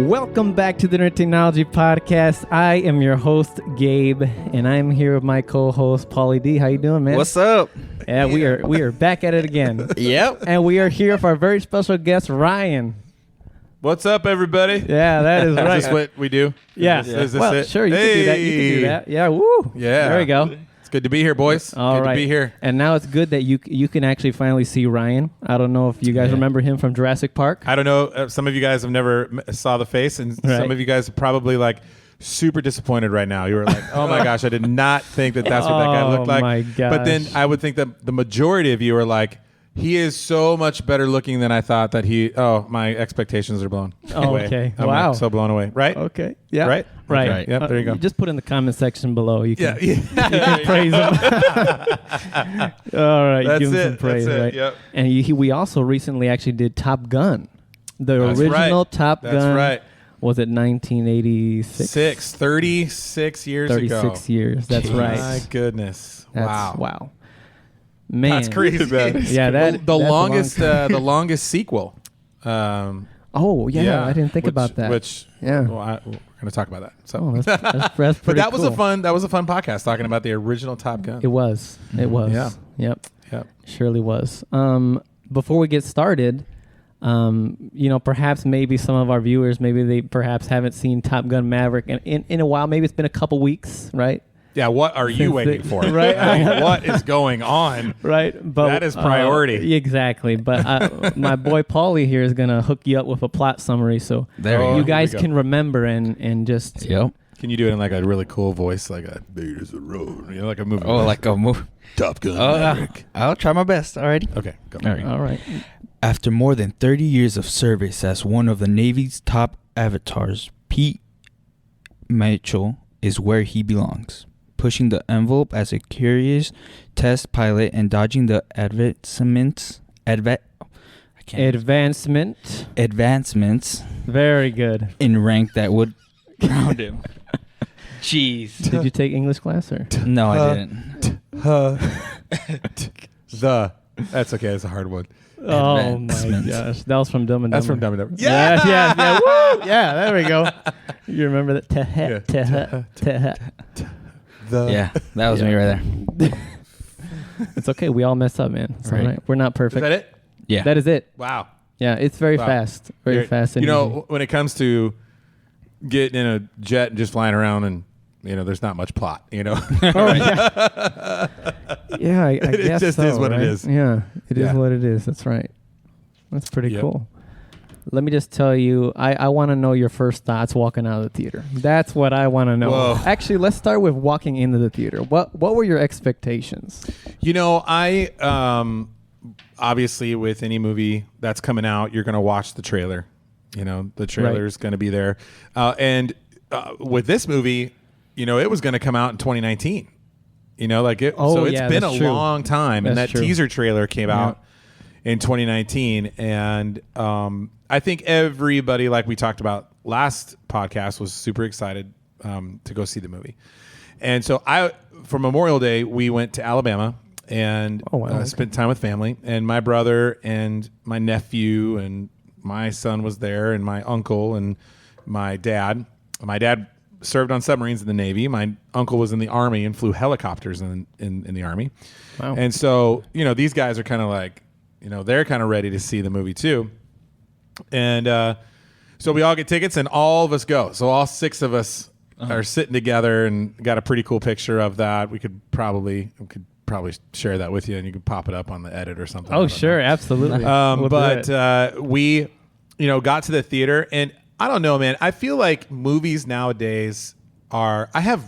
Welcome back to the Entertainology Podcast. I am your host, Gabe, and I'm here with my co-host, Paulie D. How you doing, man? What's up? Yeah, we are back at it again. Yep. And we are here for our very special guest, Ryan. What's up, everybody? Yeah, that is right. Is this what we do? Yeah. Is this well, it? sure, you can do that. You can do that. Yeah, woo. Yeah. There we go. It's good to be here, boys. All good right. to be here. And now it's good that you can actually finally see Ryan. I don't know if you guys remember him from Jurassic Park. I don't know. Some of you guys have never saw the face, and some of you guys are probably like super disappointed right now. You were like, oh my gosh, I did not think that that's what that guy looked like. Oh my gosh. But then I would think that the majority of you are like, he is so much better looking than I thought that he. Oh, my expectations are blown away. Okay. I'm Wow. so blown away. Right? Okay. Yeah. Right? Right. Okay. Yep, there you go. Just put in the comment section below. You can, Yeah. you can praise him. All right. That's give him it. some praise. That's it. Right? Yep. And we also recently actually did Top Gun. The That's original right. Top That's Gun. right. Was it 1986? 36 years ago. 36 years. That's My right. goodness. Wow. Wow. Man. That's crazy. Yeah, the that's a long longest time. the longest sequel. Oh, yeah. I didn't think about that. Which Yeah. well, we're going to talk about that. So Oh, that's pretty but that was cool. a fun podcast talking about the original Top Gun. It was. It was. Yeah. Yep. Yep. Surely was. Before we get started, perhaps maybe some of our viewers, maybe they perhaps haven't seen Top Gun Maverick in a while. Maybe it's been a couple weeks, right? Yeah, what are you Since waiting for? Right. I mean, what is going on? Right. But That is priority. Exactly. But my boy Paulie here is going to hook you up with a plot summary so There we go. you guys Here we go. can remember and just... Yep. Can you do it in like a really cool voice, like a "Beat is a road," like a movie? Oh, like a movie. Top Gun Oh, Maverick. I'll try my best. Alrighty. Okay, go. All right. All right. After more than 30 years of service as one of the Navy's top avatars, Pete Mitchell is where he belongs, pushing the envelope as a curious test pilot and dodging the advancements. Very good. In rank that would ground him. Jeez. Did you take English class or? No, I didn't. That's okay. It's a hard one. Oh my Advancements. gosh. That was from Dumb and Dumber. That's from Dumb and Dumber. Yeah. Woo! Yeah, there we go. You remember that? Yeah, that was me right there. It's okay. We all mess up, man. It's all Right. right. We're not Is perfect. that it? Yeah. That is it. Wow. Yeah, it's very Wow. fast. Very You're- fast. And You easy. know, when it comes to getting in a jet and just flying around, and there's not much plot. Oh, yeah. Yeah, I It guess just so, is what it right? is. Yeah, it is Yeah. what it is. That's right. That's pretty Yep. cool. Let me just tell you, I want to know your first thoughts walking out of the theater. That's what I want to know. Whoa. Actually, let's start with walking into the theater. What were your expectations? I obviously with any movie that's coming out, you're going to watch the trailer. The trailer is going to be there, and with this movie, it was going to come out in 2019. So it's been a long time, and that teaser trailer came out in 2019, and I think everybody, like we talked about last podcast, was super excited to go see the movie. And so for Memorial Day, we went to Alabama and spent time with family, and my brother and my nephew and my son was there, and my uncle and my dad. My dad served on submarines in the Navy. My uncle was in the Army and flew helicopters in the Army. Wow. And so, these guys are kind of like, they're kind of ready to see the movie too. And so we all get tickets and all of us go. So all six of us are sitting together and got a pretty cool picture of that. We could probably share that with you, and you could pop it up on the edit or something. Oh, sure. Absolutely. We'll do it. We, got to the theater, and I don't know, man. I feel like movies nowadays I have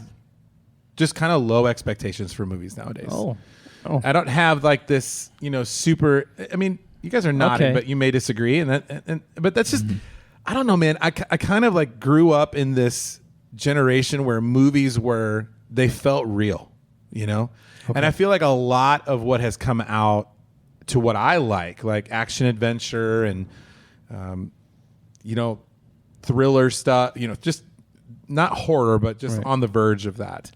just kind of low expectations for movies nowadays. Oh. I don't have like this, super. I mean, you guys are nodding, Okay. but you may disagree, but that's just. I don't know, man. I kind of like grew up in this generation where movies they felt real, and I feel like a lot of what has come out to what I like action adventure and, thriller stuff, just not horror, but just on the verge of that,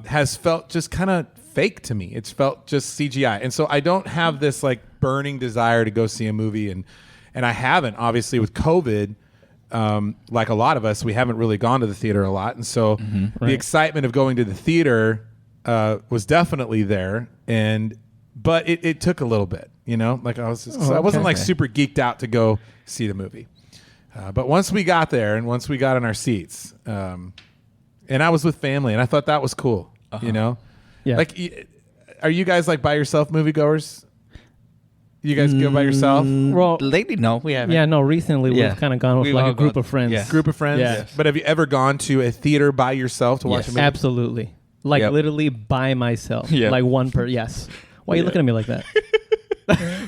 has felt just kind of fake to me. It's felt just CGI. And so I don't have this like burning desire to go see a movie. And I haven't, obviously, with COVID. like a lot of us, we haven't really gone to the theater a lot, and so the excitement of going to the theater was definitely there, but it took a little bit, like I wasn't like super geeked out to go see the movie, but once we got there and once we got in our seats, and I was with family, and I thought that was cool, Yeah. like, are you guys like by yourself moviegoers? You guys go by yourself? Well, Lately, no, we haven't. yeah, no. Recently, Yeah. we've kind of gone with We've like all a group gone- of friends. yeah. Group of friends? Yeah. But have you ever gone to a theater by yourself to watch a movie? Absolutely. Like Yep. literally by myself. Yeah. Like one per. Yes. Why are you looking at me like that?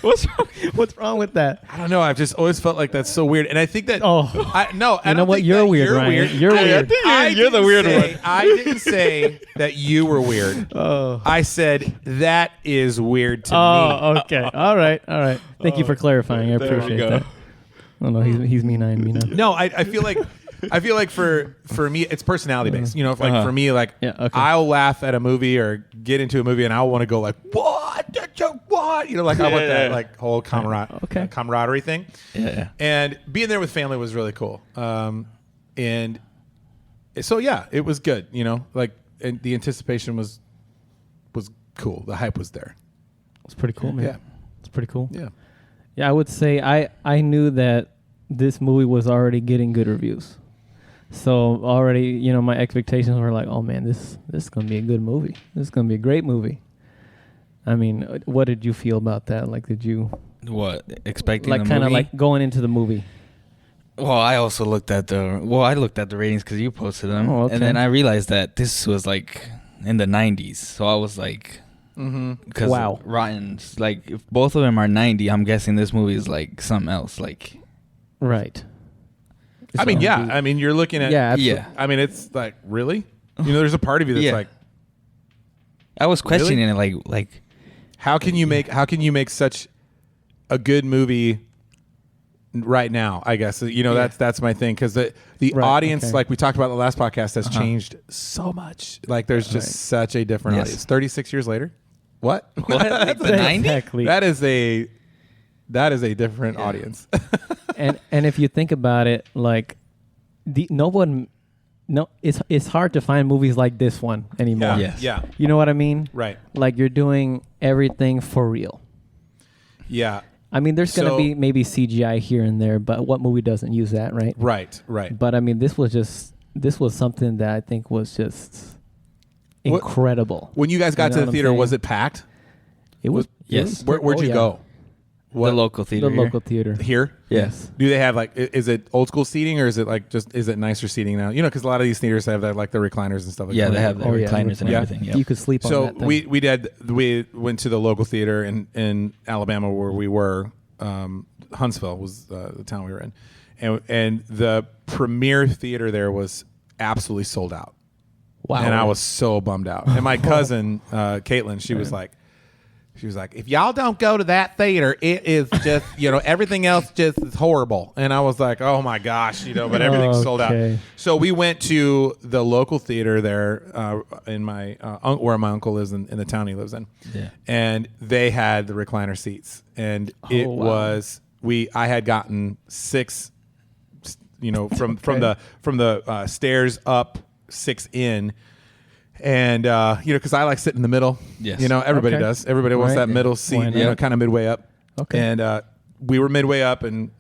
What's wrong with that? I don't know. I've just always felt like that's so weird. And I think that... Oh. I know You what? think You're that weird, you're Ryan. weird. You're weird. You're the weird one. I didn't say that you were weird. Oh. I said that is weird to me. Oh, okay. All right. Thank you for clarifying. I There we appreciate go. that. Oh no, he's me now. No, I feel like for me it's personality based. For me, like Yeah, okay. I'll laugh at a movie or get into a movie and I'll want to go like, what? What? Like I want that like whole camaraderie thing. Yeah. And being there with family was really cool. And so yeah, it was good. And the anticipation was cool. The hype was there. It's pretty cool, man. Yeah. It's pretty cool. Yeah. Yeah, I would say I knew that this movie was already getting good reviews. So already, my expectations were like, oh man, this is going to be a good movie. This is going to be a great movie. I mean, what did you feel about that? Like, did you What? Expecting like the kind of movie? like going into the movie? Well, I also looked at the ratings because you posted them. Oh, okay. And then I realized that this was like in the 90s. So I was like... Because Wow. Rotten's, like, if both of them are 90, I'm guessing this movie is like something else. Like... Right. I mean, yeah. I mean, you're looking at... Yeah, absolutely. Yeah. I mean, it's like, really? There's a part of you that's Yeah. like... I was questioning it like... How can you make such a good movie right now? I guess that's my thing, because the Right, audience, okay. like we talked about in the last podcast, has changed so much. Like there's just such a different Yes. audience. 36 years later, what? Like the 90s? Exactly. That is a different audience. and if you think about it, like it's hard to find movies like this one anymore. Yes. Yeah. You know what I mean? Right. Like you're doing everything for real. Yeah. I mean, there's going to So- be maybe CGI here and there, but what movie doesn't use that, right? Right. But I mean, this was something that I think was just What- incredible. When you guys got You know to what the I'm theater, saying? was it packed? It was. Yes. Where'd you go? The local theater. The here. local theater. Here? Yes. Do they have like, is it old school seating or is it like is it nicer seating now? Because a lot of these theaters have that, like the recliners and stuff like Yeah, that. they have the Oh, yeah, recliners and yeah. everything. Yep. You could sleep on So that thing. we went to the local theater in Alabama where we were. Huntsville was the town we were in, and the premiere theater there was absolutely sold out. Wow. And I was so bummed out. And my cousin Caitlin, she was like, if y'all don't go to that theater, it is just everything else just is horrible. And I was like, oh my gosh, but everything's sold out. Okay. So we went to the local theater there in my where my uncle is in the town he lives in. Yeah. And they had the recliner seats, and it wow. was I had gotten 6, from the stairs up, 6 in. And because I like sitting in the middle. Yes. Everybody Okay. does. Everybody wants Right. that middle Why seat, not? kind of midway up. Okay. And we were midway up, and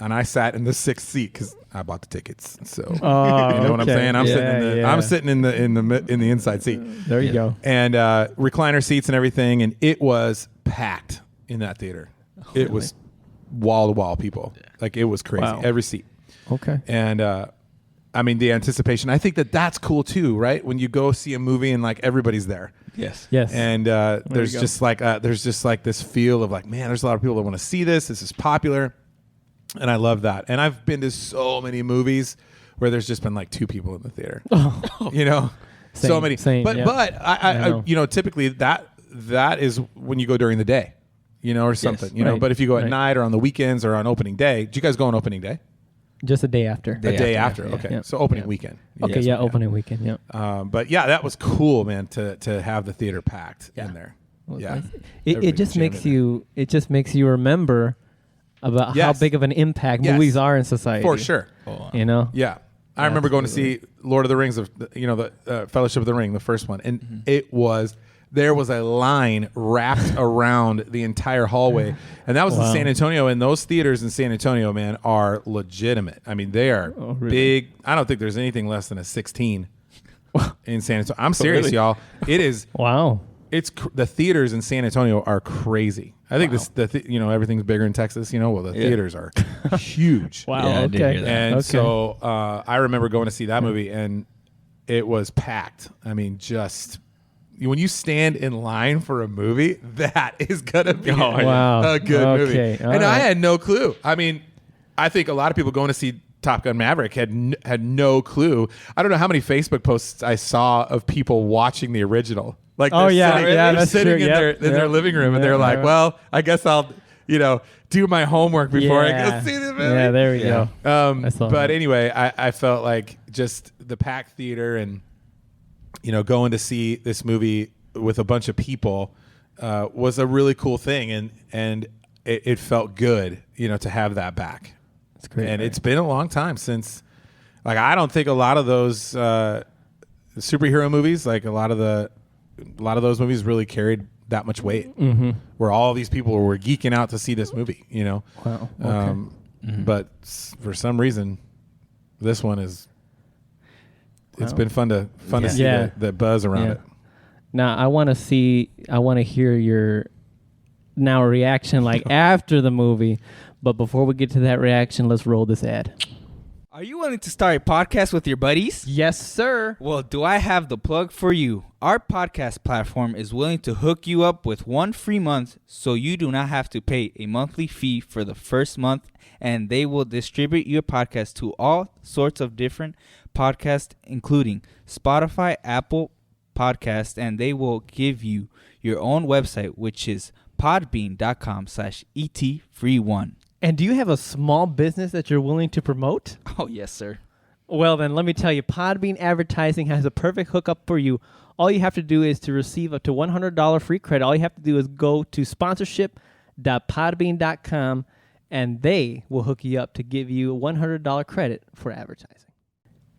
I sat in the 6th seat because I bought the tickets. So Oh, you know what I'm okay. saying? I'm Yeah. sitting in the inside seat. There you go. And recliner seats and everything, and it was packed in that theater. It was wall to wall people. Like it was crazy. Wow. Every seat. Okay. And I mean, the anticipation. I think that's cool too, right? When you go see a movie and like everybody's there. Yes. Yes. And there's go. just like this feel of like, man, there's a lot of people that want to see this. This is popular, and I love that. And I've been to so many movies where there's just been like 2 people in the theater. So Same, many. same, but yeah. but I know. typically that is when you go during the day, or something. Right. But if you go at Right. night or on the weekends or on opening day, do you guys go on opening day? Just a day after. A day after. yeah. Okay, Yeah. so opening Yeah. weekend. Okay. Yes. Yeah. Opening weekend. Yeah. But yeah, that was cool, man. To have the theater packed in there. Well, Yeah, nice. It Everybody just jammed makes in there. you. It just makes you remember about how Yes. big of an impact Yes. movies are in society. For sure. You know? Yeah. I remember going to see Lord of the Rings, the Fellowship of the Ring, the first one. And there was a line wrapped around the entire hallway. And that was in San Antonio. And those theaters in San Antonio, man, are legitimate. I mean, they are big. I don't think there's anything less than a 16 in San Antonio. I'm serious, y'all. It is. Wow. The theaters in San Antonio are crazy. I think everything's bigger in Texas. Well, the theaters are huge. Wow. Yeah, I did okay. hear that. And so I remember going to see that movie, and it was packed. I mean, just when you stand in line for a movie, that is gonna be a good movie. And I had no clue. I mean, I think a lot of people going to see Top Gun Maverick had no clue. I don't know how many Facebook posts I saw of people watching the original. Like, they're sitting in their living room, and they're like, "Well, I guess I'll, do my homework before I go see the movie." Yeah, there we go. But anyway, I felt like just the packed theater and going to see this movie with a bunch of people was a really cool thing, and it felt good, to have that back. It's great. And it's been a long time since, like, I don't think a lot of those superhero movies, like a lot of those movies, really carried that much weight. Mm-hmm. Where all these people were geeking out to see this movie, Wow. Okay. But for some reason, this one is. It's been fun to see the buzz around it. Now I want to hear your reaction like after the movie, but before we get to that reaction, let's roll this ad. Are you wanting to start a podcast with your buddies? Yes, sir. Well, do I have the plug for you? Our podcast platform is willing to hook you up with 1 free month, so you do not have to pay a monthly fee for the first month, and they will distribute your podcast to all sorts of different podcasts, including Spotify, Apple Podcast, and they will give you your own website, which is podbean.com/etfree1. And do you have a small business that you're willing to promote? Oh, yes, sir. Well, then let me tell you, Podbean Advertising has a perfect hookup for you. All you have to do is to receive up to $100 free credit. All you have to do is go to sponsorship.podbean.com, and they will hook you up to give you a $100 credit for advertising.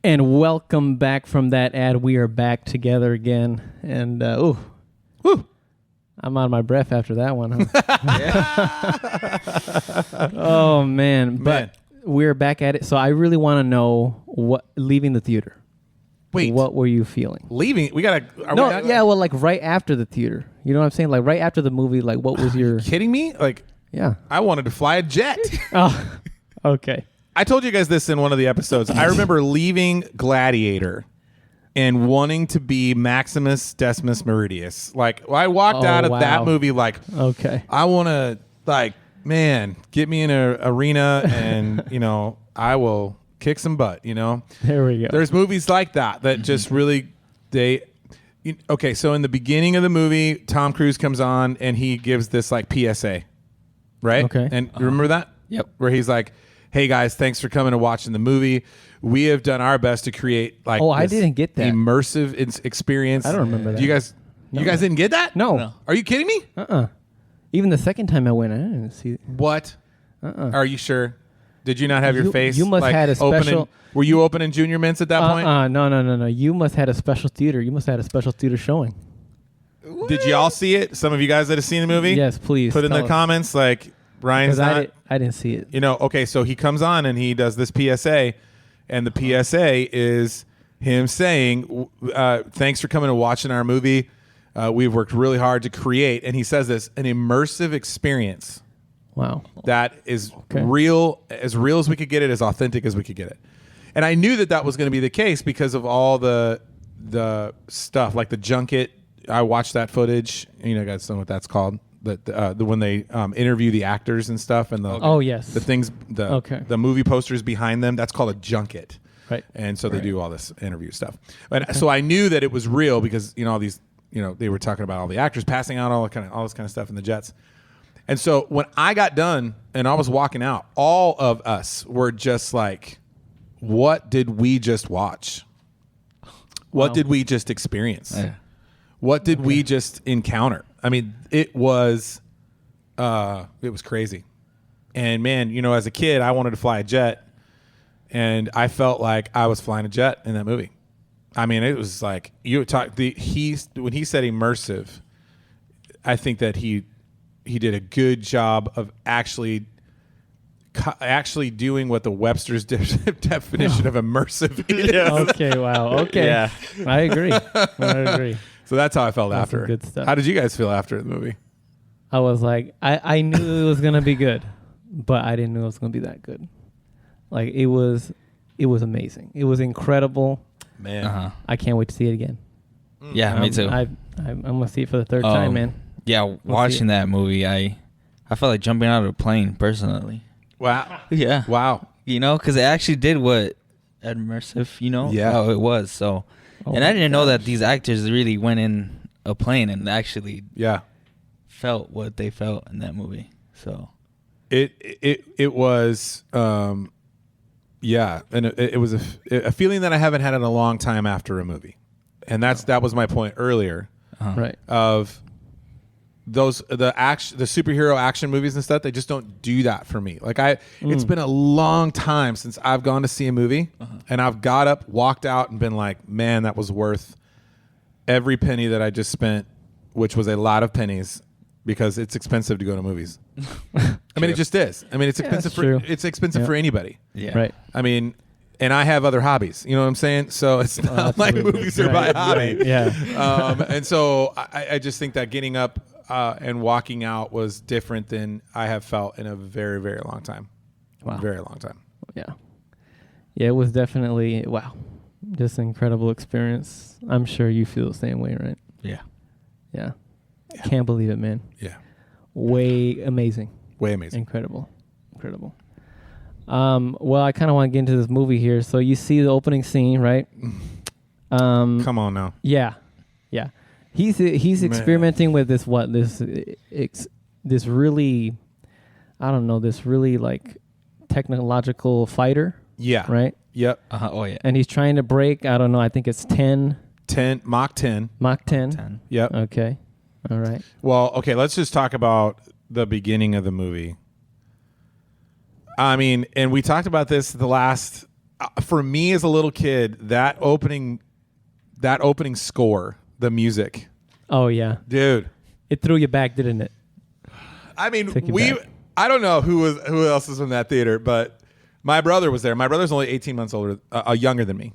And welcome back from that ad. We are back together again. And, I'm out of my breath after that one. Huh? Oh, man. But we're back at it. So I really want to know leaving the theater. Wait. What were you feeling? Leaving? Like right after the theater. You know what I'm saying? Like right after the movie, like what was your... Kidding me? Like, yeah. I wanted to fly a jet. Oh, okay. I told you guys this in one of the episodes. I remember leaving Gladiator and wanting to be Maximus Decimus Meridius. Like, I walked out of that movie like, okay, I want to, like, man, get me in an arena and, I will kick some butt, There we go. There's movies like that just really, okay, so in the beginning of the movie, Tom Cruise comes on and he gives this, like, PSA, right? Okay. And remember that? Yep. Where he's like, hey, guys, thanks for coming and watching the movie. We have done our best to create this I didn't get that immersive experience. I don't remember that. You guys didn't get that? No. Are you kidding me? Even the second time I went, I didn't see it. What? Are you sure? Did you not have your face? You must had a special. Were you opening Junior Mints at that point? No. You must had a special theater. You must had a special theater showing. What? Did y'all see it? Some of you guys that have seen the movie? Yes, please. Put in the comments like Ryan's not. I didn't see it. Okay, so he comes on and he does this PSA, and the PSA is him saying, thanks for coming and watching our movie. We've worked really hard to create, and he says this, an immersive experience. Wow. That is real as we could get it, as authentic as we could get it. And I knew that was going to be the case because of all the stuff, like the junket. I watched that footage. You guys know what that's called. When they interview the actors and stuff, and the things, the movie posters behind them, that's called a junket, right? And so they do all this interview stuff, and so I knew that it was real because all these, they were talking about all the actors passing out, all this kind of stuff in the jets, and so when I got done and I was walking out, all of us were just like, "What did we just watch? What did we just experience? What did we just encounter?" I mean, it was crazy. And man, you know, as a kid, I wanted to fly a jet, and I felt like I was flying a jet in that movie. I mean, it was like when he said immersive, I think that he did a good job of actually doing what the Webster's definition of immersive is. Okay, wow. Okay. Yeah. I agree. So that's how I felt That's after. some good stuff. How did you guys feel after the movie? I was like, I knew it was going to be good, but I didn't know it was going to be that good. Like, it was amazing. It was incredible. Man. I can't wait to see it again. Yeah, me too. I'm going to see it for the third time, man. Yeah, watching that movie, I felt like jumping out of a plane, personally. Wow. Yeah. Wow. You know, because it actually did what immersive, you know, how it was. So, and I didn't know that these actors really went in a plane and actually felt what they felt in that movie. So it was and it was a feeling that I haven't had in a long time after a movie, and that was my point earlier, right? Of the superhero action movies and stuff, they just don't do that for me. Like it's been a long time since I've gone to see a movie and I've got up, walked out, and been like, man, that was worth every penny that I just spent, which was a lot of pennies, because it's expensive to go to movies. I mean, it just is. I mean, it's expensive for anybody. Yeah. Right. I mean, and I have other hobbies. You know what I'm saying? So it's not like movies are my hobby. Right. Yeah. And so I just think that getting up and walking out was different than I have felt in a very, very long time. Wow. Very long time. Yeah. Yeah, it was definitely, just an incredible experience. I'm sure you feel the same way, right? Yeah. Yeah. Can't believe it, man. Yeah. Way amazing. Incredible. Well, I kind of want to get into this movie here. So you see the opening scene, right? Come on now. Yeah. He's experimenting with this really, I don't know, this really like technological fighter. Yeah. Right? Yep. Oh, yeah. And he's trying to break, I don't know, I think it's 10. Mach 10. Mach 10. Yep. Okay. All right. Well, okay, let's just talk about the beginning of the movie. I mean, and we talked about this for me as a little kid, that opening score, the music. Oh, yeah. Dude. It threw you back, didn't it? I mean, back. I don't know who else was in that theater, but my brother was there. My brother's only 18 months younger than me.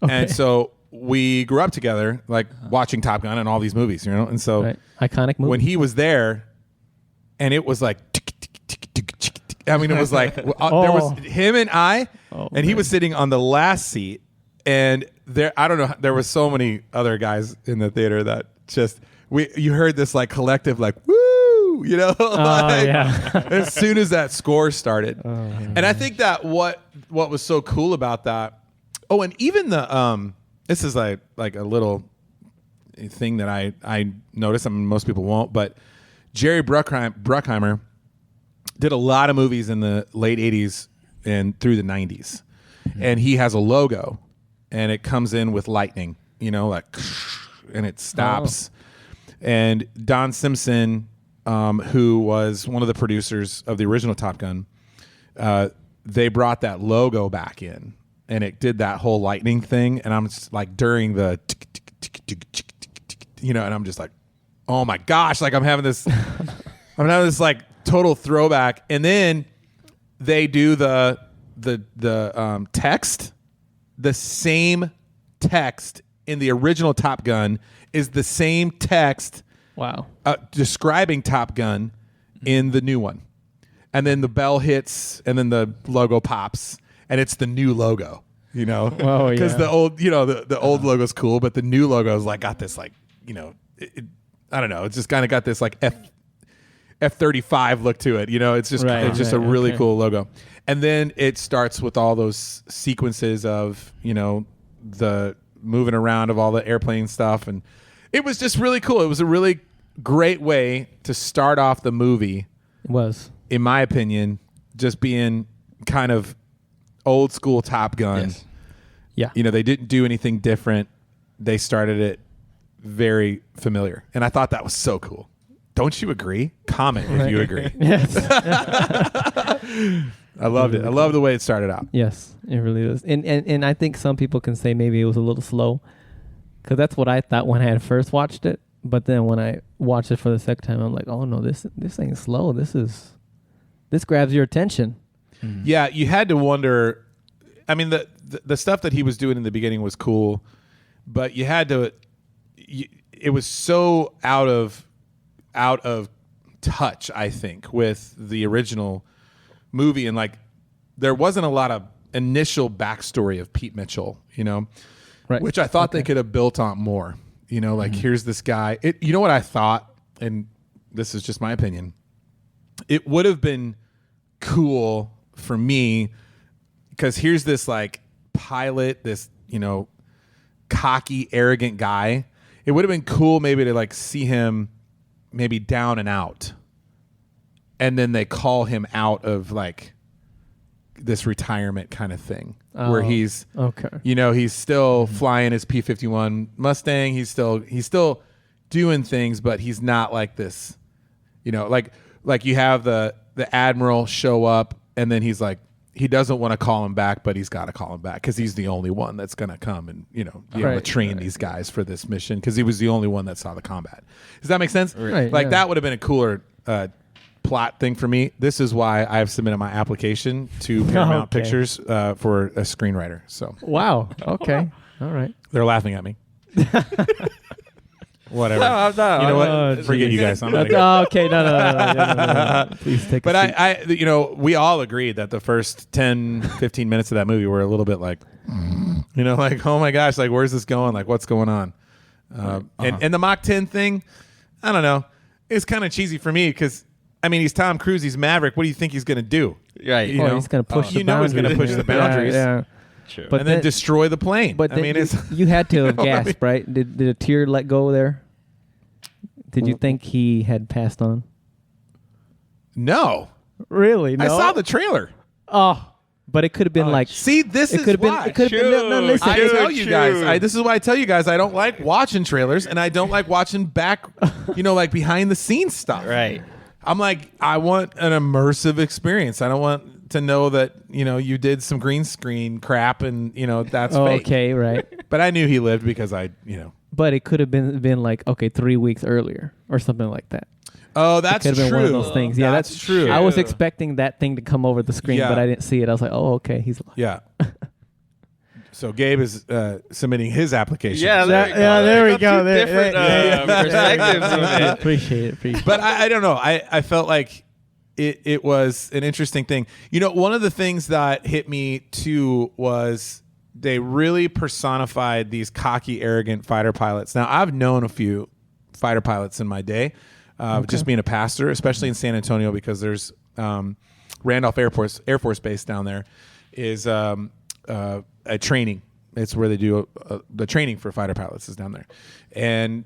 Okay. And so we grew up together, like watching Top Gun and all these movies, you know? And so iconic movie. When he was there, and it was like, I mean, it was like, there was him and I, and he was sitting on the last seat, and I don't know, there were so many other guys in the theater that just, you heard this like collective, like, woo, you know? As soon as that score started. And I think that what was so cool about that, and even this is like a little thing that I noticed. I mean, most people won't, but Jerry Bruckheimer did a lot of movies in the late 80s and through the 90s. And he has a logo, and it comes in with lightning, you know, like, and it stops. And Don Simpson, who was one of the producers of the original Top Gun, they brought that logo back in. And it did that whole lightning thing, and I'm just like during the, you know, and I'm just like, oh my gosh, like I'm having this like total throwback. And then they do the text, the same text in the original Top Gun is the same text. Wow. Describing Top Gun in the new one, and then the bell hits, and then the logo pops. And it's the new logo, you know, because the old, you know, the old logo's cool, but the new logo is like got this like, you know, I don't know, it's just kind of got this like F-35 look to it, you know. It's just a really cool logo. And then it starts with all those sequences of, you know, the moving around of all the airplane stuff, and it was just really cool. It was a really great way to start off the movie. It was, in my opinion, just being kind of old school Top Gun. Yes. Yeah. You know, they didn't do anything different. They started it very familiar. And I thought that was so cool. Don't you agree? Comment if you agree. Yes. I loved it. I love the way it started out. Yes, it really is. And I think some people can say maybe it was a little slow, because that's what I thought when I had first watched it. But then when I watched it for the second time, I'm like, oh no, this ain't slow. This grabs your attention. Mm-hmm. Yeah, you had to wonder. I mean, the stuff that he was doing in the beginning was cool, but you had to. It was so out of touch, I think, with the original movie, and like there wasn't a lot of initial backstory of Pete Mitchell, Right. which I thought they could have built on more. Like here's this guy. You know what I thought, and this is just my opinion. It would have been cool for me because here's this like pilot, this cocky, arrogant guy. It would have been cool maybe to like see him maybe down and out, and then they call him out of like this retirement kind of thing where he's okay. He's still flying his P-51 Mustang. He's still doing things, but he's not like this. Like you have the admiral show up, and then he's like, he doesn't want to call him back, but he's got to call him back because he's the only one that's going to come and be able to train these guys for this mission because he was the only one that saw the combat. Does that make sense? Right, like that would have been a cooler plot thing for me. This is why I've submitted my application to Paramount Pictures for a screenwriter. So wow. Okay. All right. they're laughing at me. Whatever. No, I'm not. You know what? Oh, Forget geez. you guys. I'm not gonna go. Okay. No. Please take. But a seat. we all agreed that the first 10, 15 minutes of that movie were a little bit like, like, oh my gosh, like, where's this going? Like, what's going on? And the Mach 10 thing, I don't know. It's kind of cheesy for me because, I mean, he's Tom Cruise, he's Maverick. What do you think he's going to do? Right. He's going to push the boundaries. He's going to push the boundaries. Yeah. True. But and then destroy the plane. But I mean, it's you had to have I mean? gasped, right? Did a tear let go there? Did you think he had passed on? no. Really? No. I saw the trailer. Oh, but it could have been like. See, this It is could have been. why. It could have been. No, listen. I tell you True. guys, this is why I tell you guys I don't like watching trailers and I don't like watching back, like behind the scenes stuff. Right. I'm like, I want an immersive experience. I don't want to know that, you did some green screen crap and, that's fake. Okay, right. But I knew he lived because But it could have been like 3 weeks earlier or something like that. Oh, that's Could have true. been one of those things. Yeah, that's true. I was expecting that thing to come over the screen, Yeah. but I didn't see it. I was like, oh, okay, he's alive. Yeah. So Gabe is submitting his application. Yeah, there we go. Two different perspectives of it. Appreciate it. But I don't know. I felt like it was an interesting thing. One of the things that hit me too was they really personified these cocky, arrogant fighter pilots. Now, I've known a few fighter pilots in my day, just being a pastor, especially in San Antonio, because there's Randolph Air Force Base down there is a training. It's where they do the training for fighter pilots is down there. And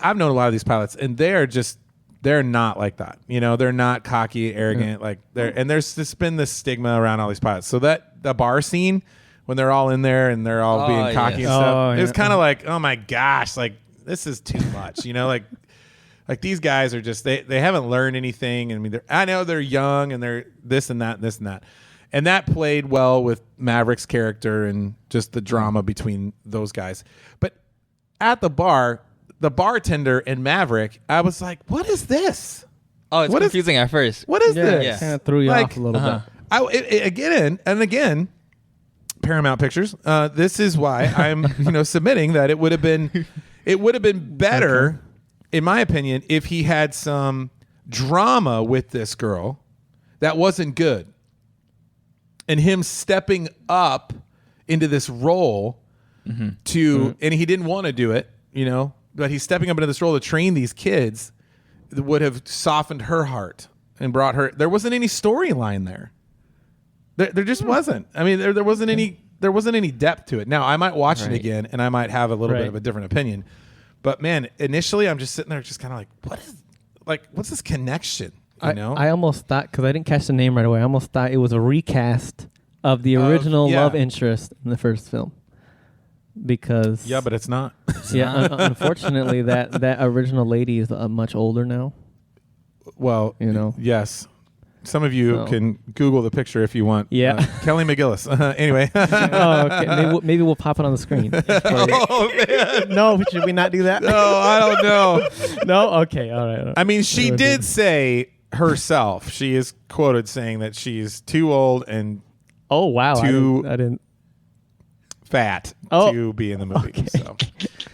I've known a lot of these pilots, and they're not like that. They're not cocky, arrogant. Like and there's just been this stigma around all these pilots. So that the bar scene when they're all in there and they're all being cocky and stuff, it was kind of like, oh my gosh, like this is too much. Like these guys are just they haven't learned anything. I mean, I know they're young and they're this and that, and that played well with Maverick's character and just the drama between those guys. But at the bar, the bartender and Maverick, I was like, what is this? Oh, it's confusing at first. What is this? Yeah. Kind of threw you off a little bit. Again, Paramount Pictures. This is why I'm submitting that it would have been better, in my opinion, if he had some drama with this girl that wasn't good, and him stepping up into this role and he didn't want to do it, but he's stepping up into this role to train these kids that would have softened her heart and brought her. There wasn't any storyline there. There just wasn't. I mean, there wasn't any depth to it. Now I might watch it again and I might have a little bit of a different opinion. But man, initially I'm just sitting there, just kind of like, what's this connection? I almost thought, because I didn't catch the name right away, I almost thought it was a recast of the original love interest in the first film. Because but it's not. Unfortunately, that original lady is much older now. Well, yes. Some of you can Google the picture if you want. Yeah. Kelly McGillis. Anyway. Okay. Maybe we'll pop it on the screen. Oh, man. No, should we not do that? No, I don't know. No? Okay. All right. I mean, she did say herself, she is quoted saying that she's too old and Oh, wow. I didn't. fat to be in the movie. Okay. So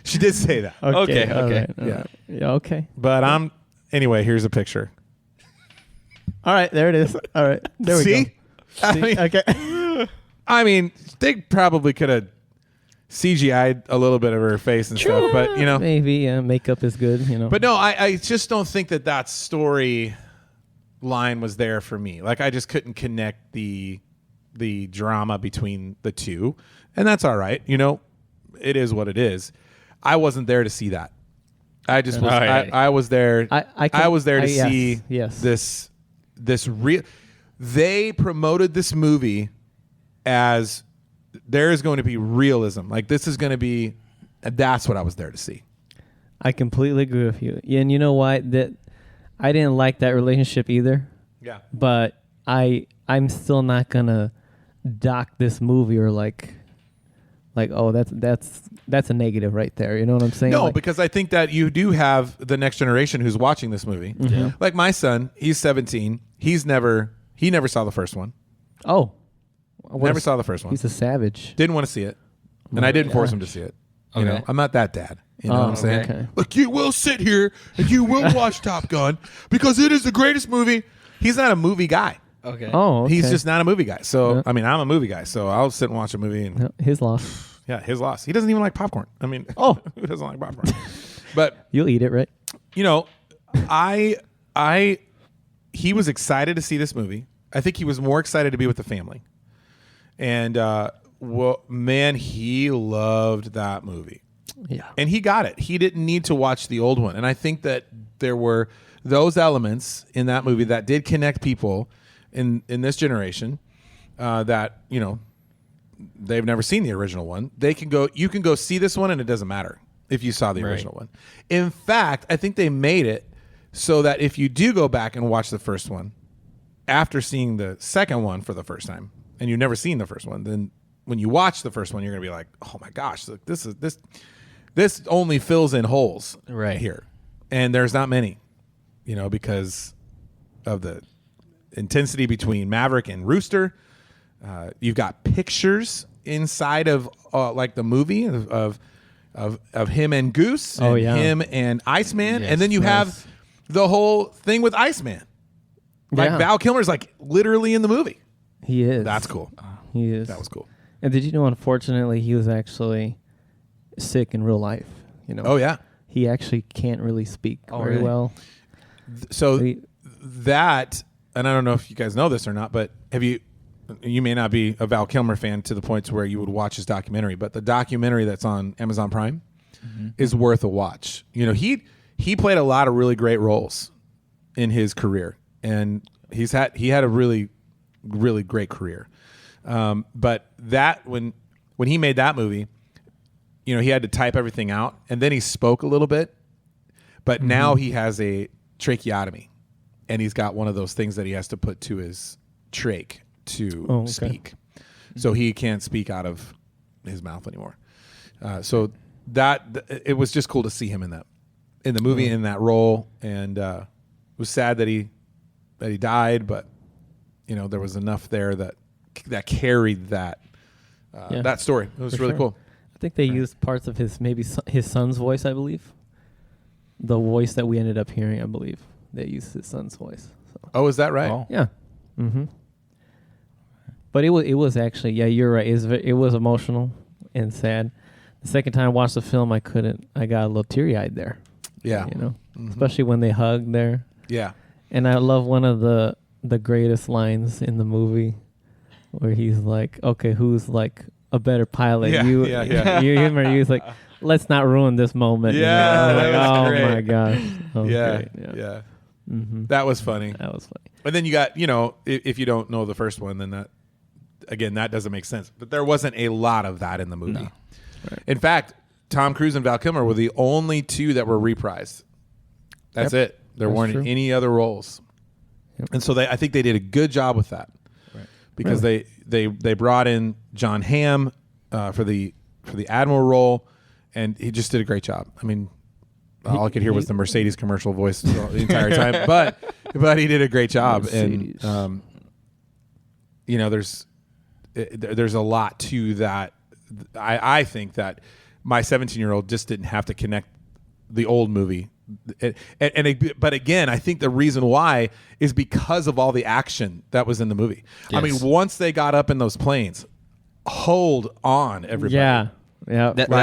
she did say that. Okay. All right, all Yeah. right. Yeah. Okay. But anyway, here's a picture. All right. There it is. All right. There we See? go. I mean, Okay. I mean, they probably could have CGI'd a little bit of her face and stuff, but Maybe makeup is good. But no, I just don't think that story line was there for me. Like, I just couldn't connect the drama between the two, and that's all right. It is what it is. I wasn't there to see that. I just was. I was there. I was there to see this real. They promoted this movie as there is going to be realism. Like, this is going to be. That's what I was there to see. I completely agree with you. Yeah, and you know why? That I didn't like that relationship either. Yeah. But I'm still not gonna dock this movie or like oh that's a negative right there. You know what I'm saying? No, because I think that you do have the next generation who's watching this movie. Mm-hmm. Like my son, he's 17. He never saw the first one. Oh, Never saw the first one. He's a savage. Didn't want to see it, and I didn't force him to see it. You know, I'm not that dad. You know what I'm saying? Okay. Look, you will sit here and you will watch Top Gun because it is the greatest movie. He's not a movie guy. Okay. Oh, okay. He's just not a movie guy. So, Yeah. I mean, I'm a movie guy, so I'll sit and watch a movie. And No, his loss. yeah, his loss. He doesn't even like popcorn. I mean, Oh. who doesn't like popcorn? But You'll eat it, right? He was excited to see this movie. I think he was more excited to be with the family. And, man, he loved that movie. Yeah. And he got it. He didn't need to watch the old one. And I think that there were those elements in that movie that did connect people in this generation that, they've never seen the original one. You can go see this one and it doesn't matter if you saw the original one. In fact, I think they made it so that if you do go back and watch the first one after seeing the second one for the first time and you've never seen the first one, then when you watch the first one, you're going to be like, oh my gosh, look, this only fills in holes here. And there's not many, because of the intensity between Maverick and Rooster. You've got pictures inside of like the movie of him and Goose and him and Iceman. Yes, and then you have the whole thing with Iceman. Like Val Kilmer's like literally in the movie. He is. That's cool. He is. That was cool. And did you know, unfortunately, he was actually sick in real life. Oh, yeah. He actually can't really speak very really? well. So that, and I don't know if you guys know this or not, but you may not be a Val Kilmer fan to the point to where you would watch his documentary, but the documentary that's on Amazon Prime is worth a watch. He played a lot of really great roles in his career, and he had a really, really great career. But that when he made that movie, he had to type everything out, and then he spoke a little bit, but now he has a tracheotomy, and he's got one of those things that he has to put to his trach to speak. So he can't speak out of his mouth anymore. So that it was just cool to see him in the movie, in that role, and it was sad that he died, but there was enough there that carried that story. It was really cool. I think they used parts of his son's voice, I believe. The voice that we ended up hearing, I believe, they used his son's voice. So. Oh, is that right? Oh. Yeah. Mm-hmm. But it was actually, you're right. It was emotional and sad. The second time I watched the film, I got a little teary-eyed there. Yeah. Especially when they hugged there. Yeah. And I love one of the greatest lines in the movie where he's like, okay, who's like a better pilot? Yeah, you, him or you? He's like, let's not ruin this moment. Yeah, that was oh great. my gosh. That was Yeah. great. Yeah. Mm-hmm. That was funny. That was funny. And then you got, if you don't know the first one, then that doesn't make sense. But there wasn't a lot of that in the movie. No. Right. In fact, Tom Cruise and Val Kilmer were the only two that were reprised. That's it. There weren't true. any other roles. And so I think they did a good job with that, because they brought in John Hamm for the Admiral role, and he just did a great job. I mean, all I could hear was the Mercedes commercial voice the entire time, but he did a great job. Mercedes. And there's a lot to that. I think that my 17-year-old just didn't have to connect the old movie. But again, I think the reason why is because of all the action that was in the movie. Yes. I mean, once they got up in those planes, hold on, everybody. Yeah,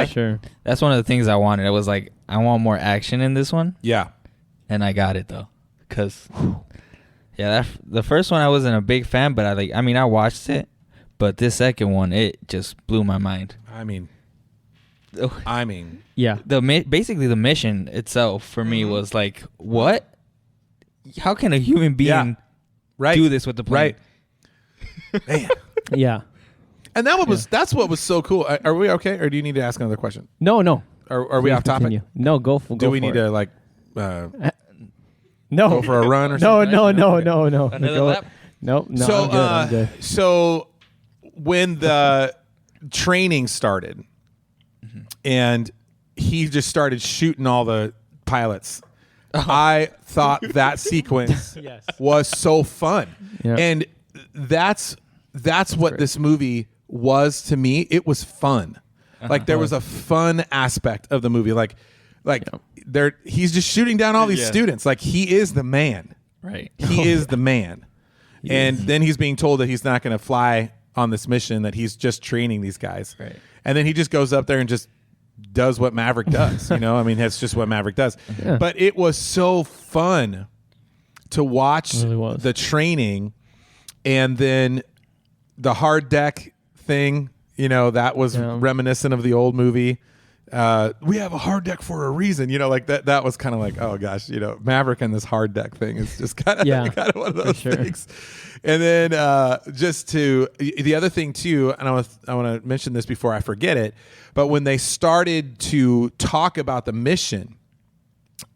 sure. That's one of the things I wanted. It was like, I want more action in this one. Yeah. And I got it, though. Because, the first one I wasn't a big fan, but I watched it. But this second one, it just blew my mind. I mean, yeah. Basically, the mission itself for me was like, what? How can a human being do this with the plane? Right. Man. Yeah. And that's what was so cool. Are we okay, or do you need to ask another question? No. Are we off topic? No, go for it. Do we need to no go for a run or something? No. Another lap? No. So I'm good. So when the training started, and he just started shooting all the pilots, I thought that sequence was so fun. Yeah. And that's what this movie was to me. It was fun. Like there was a fun aspect of the movie. He's just shooting down all these students. Like he is the man. Right. He is the man. And then he's being told that he's not going to fly on this mission, that he's just training these guys. Right. And then he just goes up there and just does what Maverick does. That's just what Maverick does. Yeah. But it was so fun to watch the training, and then the hard deck thing, that was reminiscent of the old movie. We have a hard deck for a reason, that was kind of like, oh gosh, Maverick and this hard deck thing is just kind of one of those things. And then the other thing too, and I want to mention this before I forget it, but when they started to talk about the mission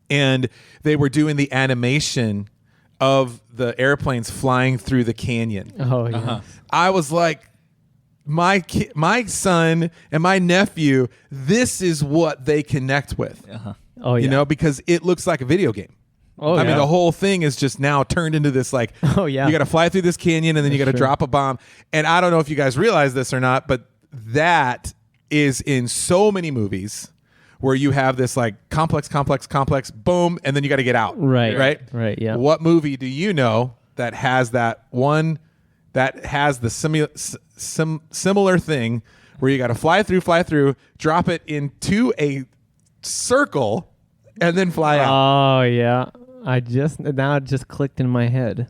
and they were doing the animation of the airplanes flying through the canyon. Oh yeah. I was like, my son and my nephew, this is what they connect with. Oh yeah. Because it looks like a video game. I mean, the whole thing is just now turned into this you got to fly through this canyon, and then you got to drop a bomb. And I don't know if you guys realize this or not, but that is in so many movies where you have this complex, boom, and then you got to get out. Right. Yeah. What movie do you know that has that one, that has the similar thing where you got to fly through, drop it into a circle, and then fly out? Oh yeah. It just clicked in my head.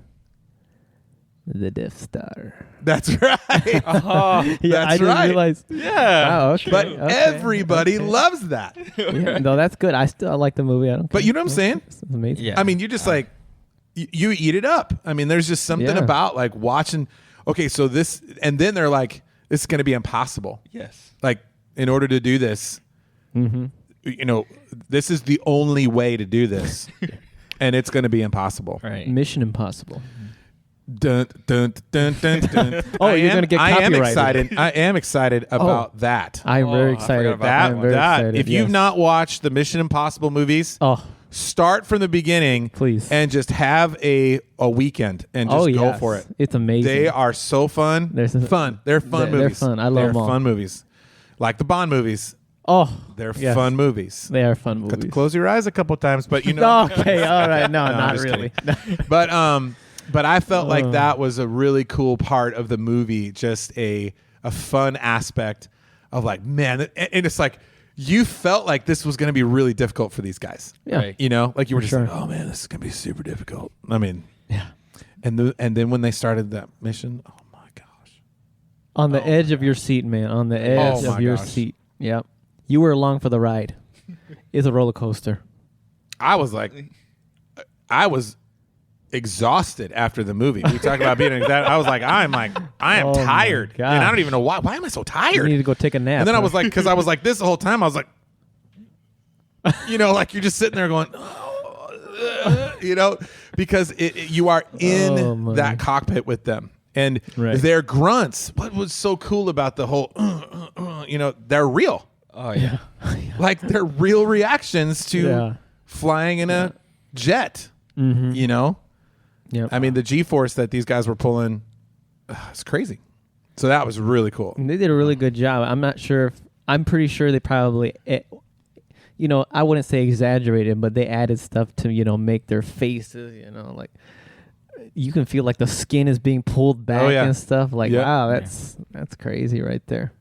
The Death Star. That's right. I didn't realize. Yeah. Oh, okay. But everybody loves that. No, that's good. I like the movie. I don't care. But you know what I'm saying? It's amazing. Yeah. I mean, you just you eat it up. I mean, there's just something about watching. Okay, so this, and then they're like, this is going to be impossible. Yes. In order to do this, this is the only way to do this. And it's going to be impossible. Right. Mission Impossible. Dun, dun, dun, dun, dun. Oh, you're going to get I copyrighted. am excited about that. I'm very excited. That. If you've not watched the Mission Impossible movies, start from the beginning, please, and just have a weekend and just go for it. It's amazing. They are so fun. They're fun movies. They're fun. I love them all. They're fun movies. Like the Bond movies. Oh, they're fun movies. They are fun movies. Got to close your eyes a couple times, but okay, all right. No, not really. But I felt like that was a really cool part of the movie, just a fun aspect of man, and it's you felt like this was going to be really difficult for these guys. Yeah. Right. You were just oh man, this is going to be super difficult. I mean, yeah. And then when they started that mission, oh my gosh. On the edge of your seat, man. On the edge of your seat. Yep. You were along for the ride. It's a roller coaster. I was exhausted after the movie. We talk about being exhausted. I was I am tired. And I don't even know why. Why am I so tired? You need to go take a nap. And then I was because I was this the whole time. I was you're just sitting there going, you know, because you are in that cockpit with them. And their grunts, what was so cool about the whole, you know, they're real. Oh, yeah. Like they're real reactions to flying in a jet, you know? Yep. I mean, the G-force that these guys were pulling, it's crazy. So that was really cool. And they did a really good job. I'm pretty sure they probably, you know, I wouldn't say exaggerated, but they added stuff to, you know, make their faces, you know, like you can feel like the skin is being pulled back and stuff. Like, wow, that's crazy right there.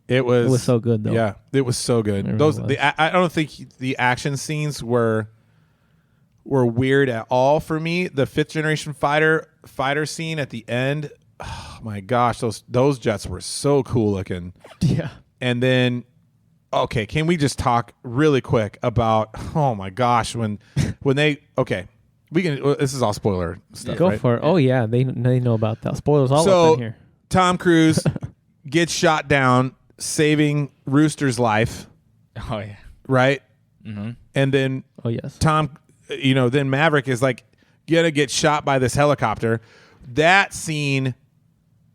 It was so good though. Yeah, it was so good. I don't think the action scenes were weird at all for me. The 5th generation fighter scene at the end, oh my gosh, those jets were so cool looking. Yeah. And then, okay, can we just talk really quick about, oh my gosh, when they, okay, this is all spoiler stuff. Go right? for it. Oh yeah, they know about that. Spoilers all up in here. Tom Cruise gets shot down, saving Rooster's life. Oh yeah. Right? Mm-hmm. And then then Maverick is like gonna get shot by this helicopter. That scene,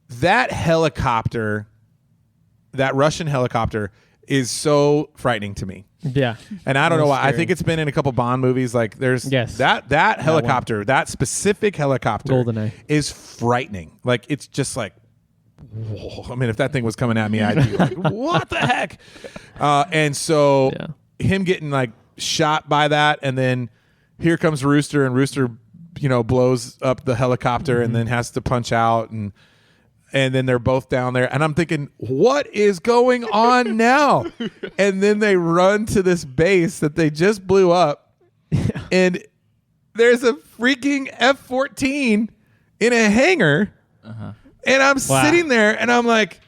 that helicopter, that Russian helicopter is so frightening to me. Yeah. And I don't know why. Scary. I think it's been in a couple Bond movies. Like there's that helicopter, that specific helicopter GoldenEye is frightening. Like it's just like, whoa. I mean, if that thing was coming at me, I'd be like, what the heck? And so him getting like shot by that, and then here comes Rooster, and Rooster, you know, blows up the helicopter and then has to punch out, and then they're both down there, and I'm thinking, what is going on now? And then they run to this base that they just blew up, and there's a freaking F-14 in a hangar, and I'm sitting there, and I'm like,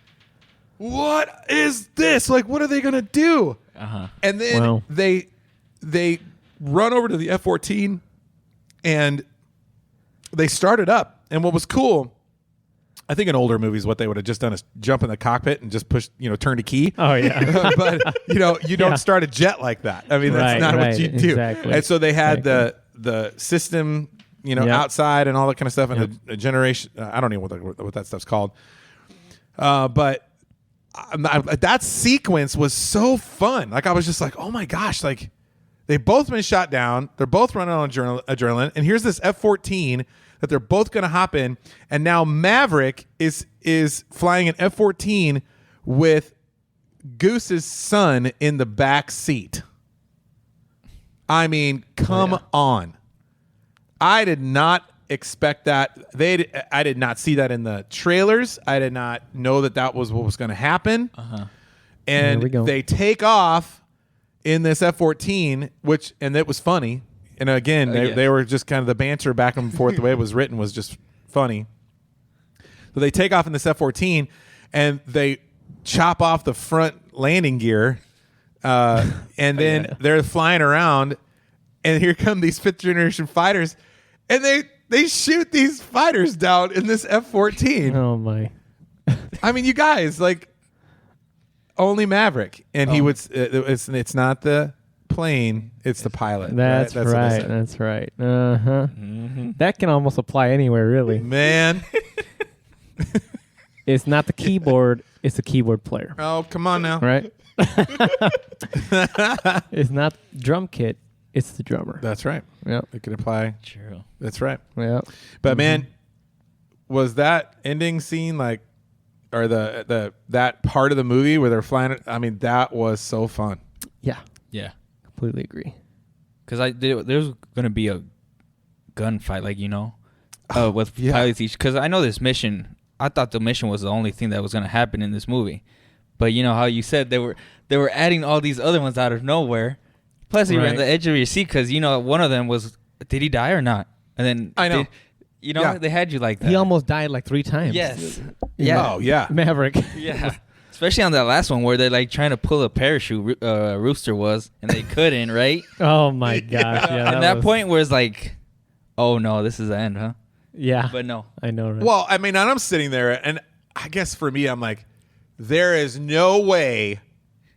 what is this? Like, what are they gonna do? And then they run over to the F-14 and they start it up. And what was cool, I think in older movies, what they would have just done is jump in the cockpit and just push, you know, turn the key. Oh, yeah. But, you know, you don't start a jet like that. I mean, that's not what you do. Exactly. And so they had the system, you know, outside and all that kind of stuff, and a generation. I don't know what that stuff's called. But that sequence was so fun. Like, I was just like, oh my gosh, like, they've both been shot down. They're both running on adrenaline. And here's this F-14 that they're both going to hop in. And now Maverick is flying an F-14 with Goose's son in the back seat. I mean, come on. I did not expect that. I did not see that in the trailers. I did not know that was what was going to happen. And they take off in this F-14, and it was funny. And again, they were just kind of the banter back and forth. The way it was written was just funny. So they take off in this F-14, and they chop off the front landing gear, and then they're flying around, and here come these 5th generation fighters, and they shoot these fighters down in this F-14. Oh my! I mean, you guys, like, only Maverick, and he would. It's not the plane; it's the pilot. That's right. That's right. That can almost apply anywhere, really. Man, it's not the keyboard; it's the keyboard player. Oh, come on now! Right? It's not drum kit; it's the drummer. That's right. Yep. It could apply. True. That's right. Yeah. But man, was that ending scene like? Or that part of the movie where they're flying? I mean, that was so fun. Yeah, completely agree. Because there's gonna be a gunfight, like, you know, with pilots each. Because I know this mission. I thought the mission was the only thing that was gonna happen in this movie, but you know how you said they were adding all these other ones out of nowhere. Plus, you were on the edge of your seat because, you know, one of them was, did he die or not? And then I know. You know, they had you like that. He almost died like 3 times. Yes. Yeah. Oh, yeah. Maverick. Yeah. Especially on that last one where they're like trying to pull a parachute, Rooster was, and they couldn't, right? Oh, my gosh. Yeah. And that point where it's like, oh, no, this is the end, huh? Yeah. But no. I know, right? Well, I mean, and I'm sitting there, and I guess for me, I'm like, there is no way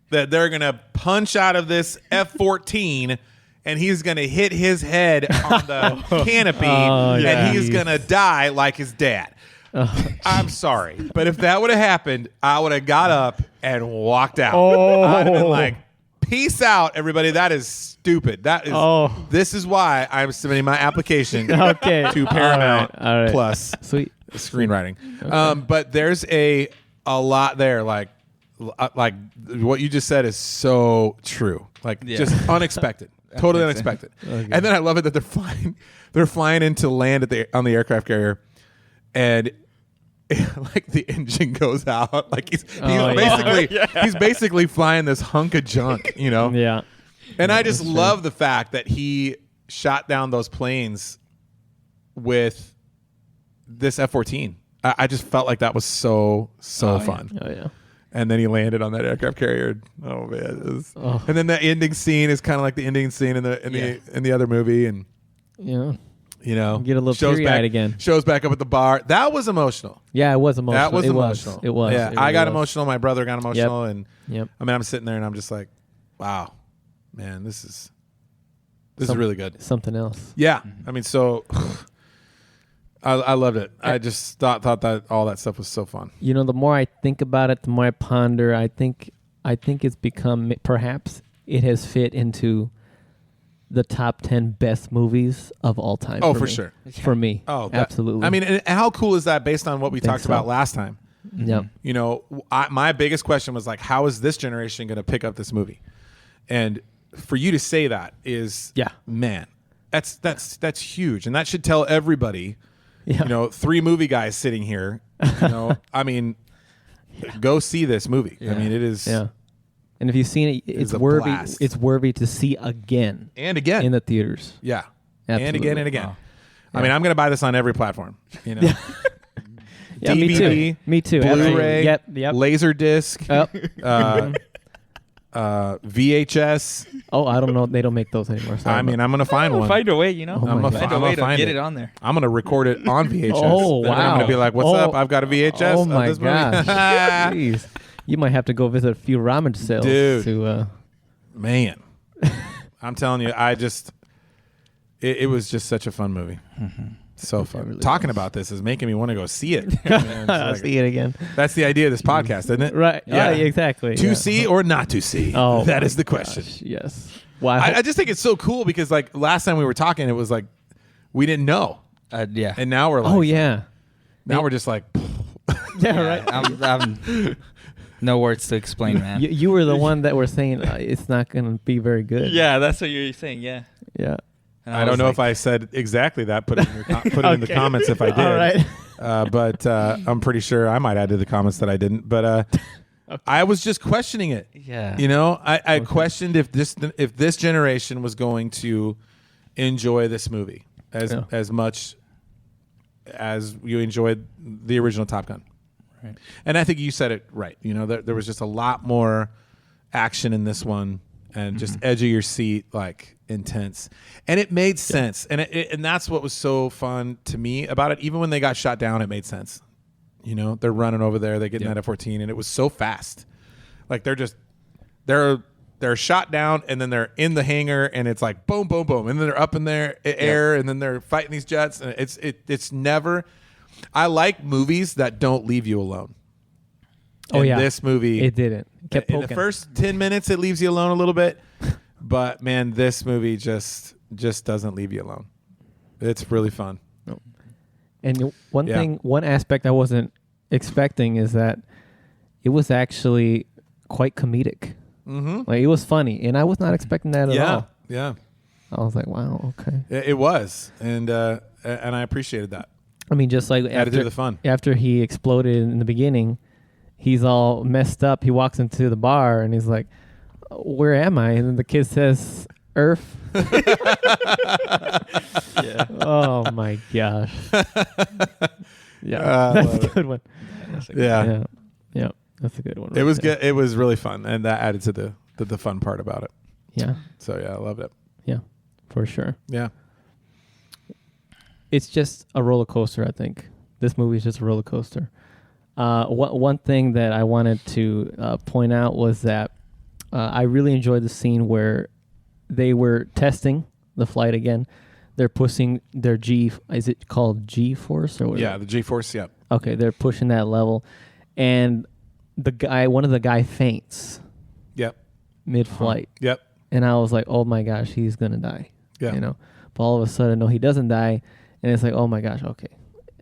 that they're going to punch out of this F-14 and he's going to hit his head on the canopy, and he's going to die like his dad. I'm sorry, but if that would have happened, I would have got up and walked out. I'd have been like, peace out, everybody. That is stupid. That is. This is why I'm submitting my application to Paramount All right. Plus. Sweet. Screenwriting. Okay. But there's a lot there. Like what you just said is so true. Like just unexpected. Totally unexpected. Okay. And then I love it that they're flying into land on the aircraft carrier, and like the engine goes out. Like he's basically flying this hunk of junk, you know? Yeah. And I just love the fact that he shot down those planes with this F-14. I just felt like that was so fun. Yeah. Oh yeah. And then he landed on that aircraft carrier. Oh man! And then the ending scene is kind of like the ending scene in the other movie, and yeah, you know, get a little teary-eyed again. Shows back up at the bar. That was emotional. Yeah, it was emotional. That was emotional. It was. Yeah, it I got was. emotional. My brother got emotional, and I mean, I'm sitting there and I'm just like, wow, man, this is really good. Something else. Yeah, I mean, so. I loved it. I just thought that all that stuff was so fun. You know, the more I think about it, the more I ponder. I think it's become, perhaps it has fit into the top 10 best movies of all time. Oh, for sure. For me. Oh, absolutely. I mean, and how cool is that based on what we talked about last time? Yeah. You know, my biggest question was like, how is this generation going to pick up this movie? And for you to say that is, man, that's huge, and that should tell everybody. Yeah. You know, 3 movie guys sitting here. You know, I mean, go see this movie. Yeah. I mean, it is. Yeah. And if you've seen it, it's worthy. Blast. It's worthy to see again and again in the theaters. Yeah, absolutely. And again and again. Wow. I mean, I'm going to buy this on every platform. You know, yeah, DVD, me too. Blu-ray, yep. Laserdisc, VHS. Oh, I don't know. They don't make those anymore. I mean, I'm gonna find one. Find a way, you know. I'm gonna find get it on there. I'm gonna record it on VHS. Oh, wow. I'm gonna be like, "What's up? I've got a VHS." Oh my of this gosh! movie. Jeez, you might have to go visit a few ramen sales, dude. To man, I'm telling you, it was just such a fun movie. So fun. Really Talking about this is making me want to go see it. Like, see it again. That's the idea of this podcast, isn't it? Right. Yeah, exactly. To see or not to see? Oh, that is the question. Gosh, yes. Well, I just think it's so cool because like last time we were talking, it was like we didn't know. Yeah. And now we're like, oh yeah. Now we're just like, yeah, right. I'm no words to explain, man. You were the one that were saying it's not going to be very good. Yeah, that's what you're saying. Yeah. Yeah. I don't know if I said exactly that. Put it in the comments if I did. All right. But I'm pretty sure I might add to the comments that I didn't. But I was just questioning it. Yeah. You know, I questioned if this generation was going to enjoy this movie as much as you enjoyed the original Top Gun. Right. And I think you said it right. You know, there was just a lot more action in this one and just edge of your seat, like intense. And it made sense. And and that's what was so fun to me about it. Even when they got shot down, it made sense. You know, they're running over there, they get in that F-14, and it was so fast. Like they're shot down, and then they're in the hangar, and it's like boom, boom, boom, and then they're up in their air, and then they're fighting these jets, and it's never. I like movies that don't leave you alone. Oh yeah, this movie it didn't. It kept poking. In the first 10 minutes, it leaves you alone a little bit, but man, this movie just doesn't leave you alone. It's really fun. And one aspect I wasn't expecting is that it was actually quite comedic. Mm-hmm. Like it was funny, and I was not expecting that at all. Yeah. I was like, wow, okay. It was, and I appreciated that. I mean, just like added to the fun. After he exploded in the beginning, he's all messed up. He walks into the bar and he's like, "Where am I?" And then the kid says, "Earth." Yeah. Oh my gosh. Yeah, that's a good one. Yeah, that's a good one. It was good. It was really fun, and that added to the fun part about it. Yeah. So yeah, I loved it. Yeah, for sure. Yeah. It's just a roller coaster, I think. This movie is just a roller coaster. One thing that I wanted to point out was that I really enjoyed the scene where they were testing the flight again. They're pushing their is it called G-force or whatever? Yeah, the G-force, yep. Okay, they're pushing that level. And one of the guy faints. Yep. Mid-flight. Yep. And I was like, oh my gosh, he's going to die. Yeah. You know? But all of a sudden, no, he doesn't die. And it's like, oh my gosh, okay.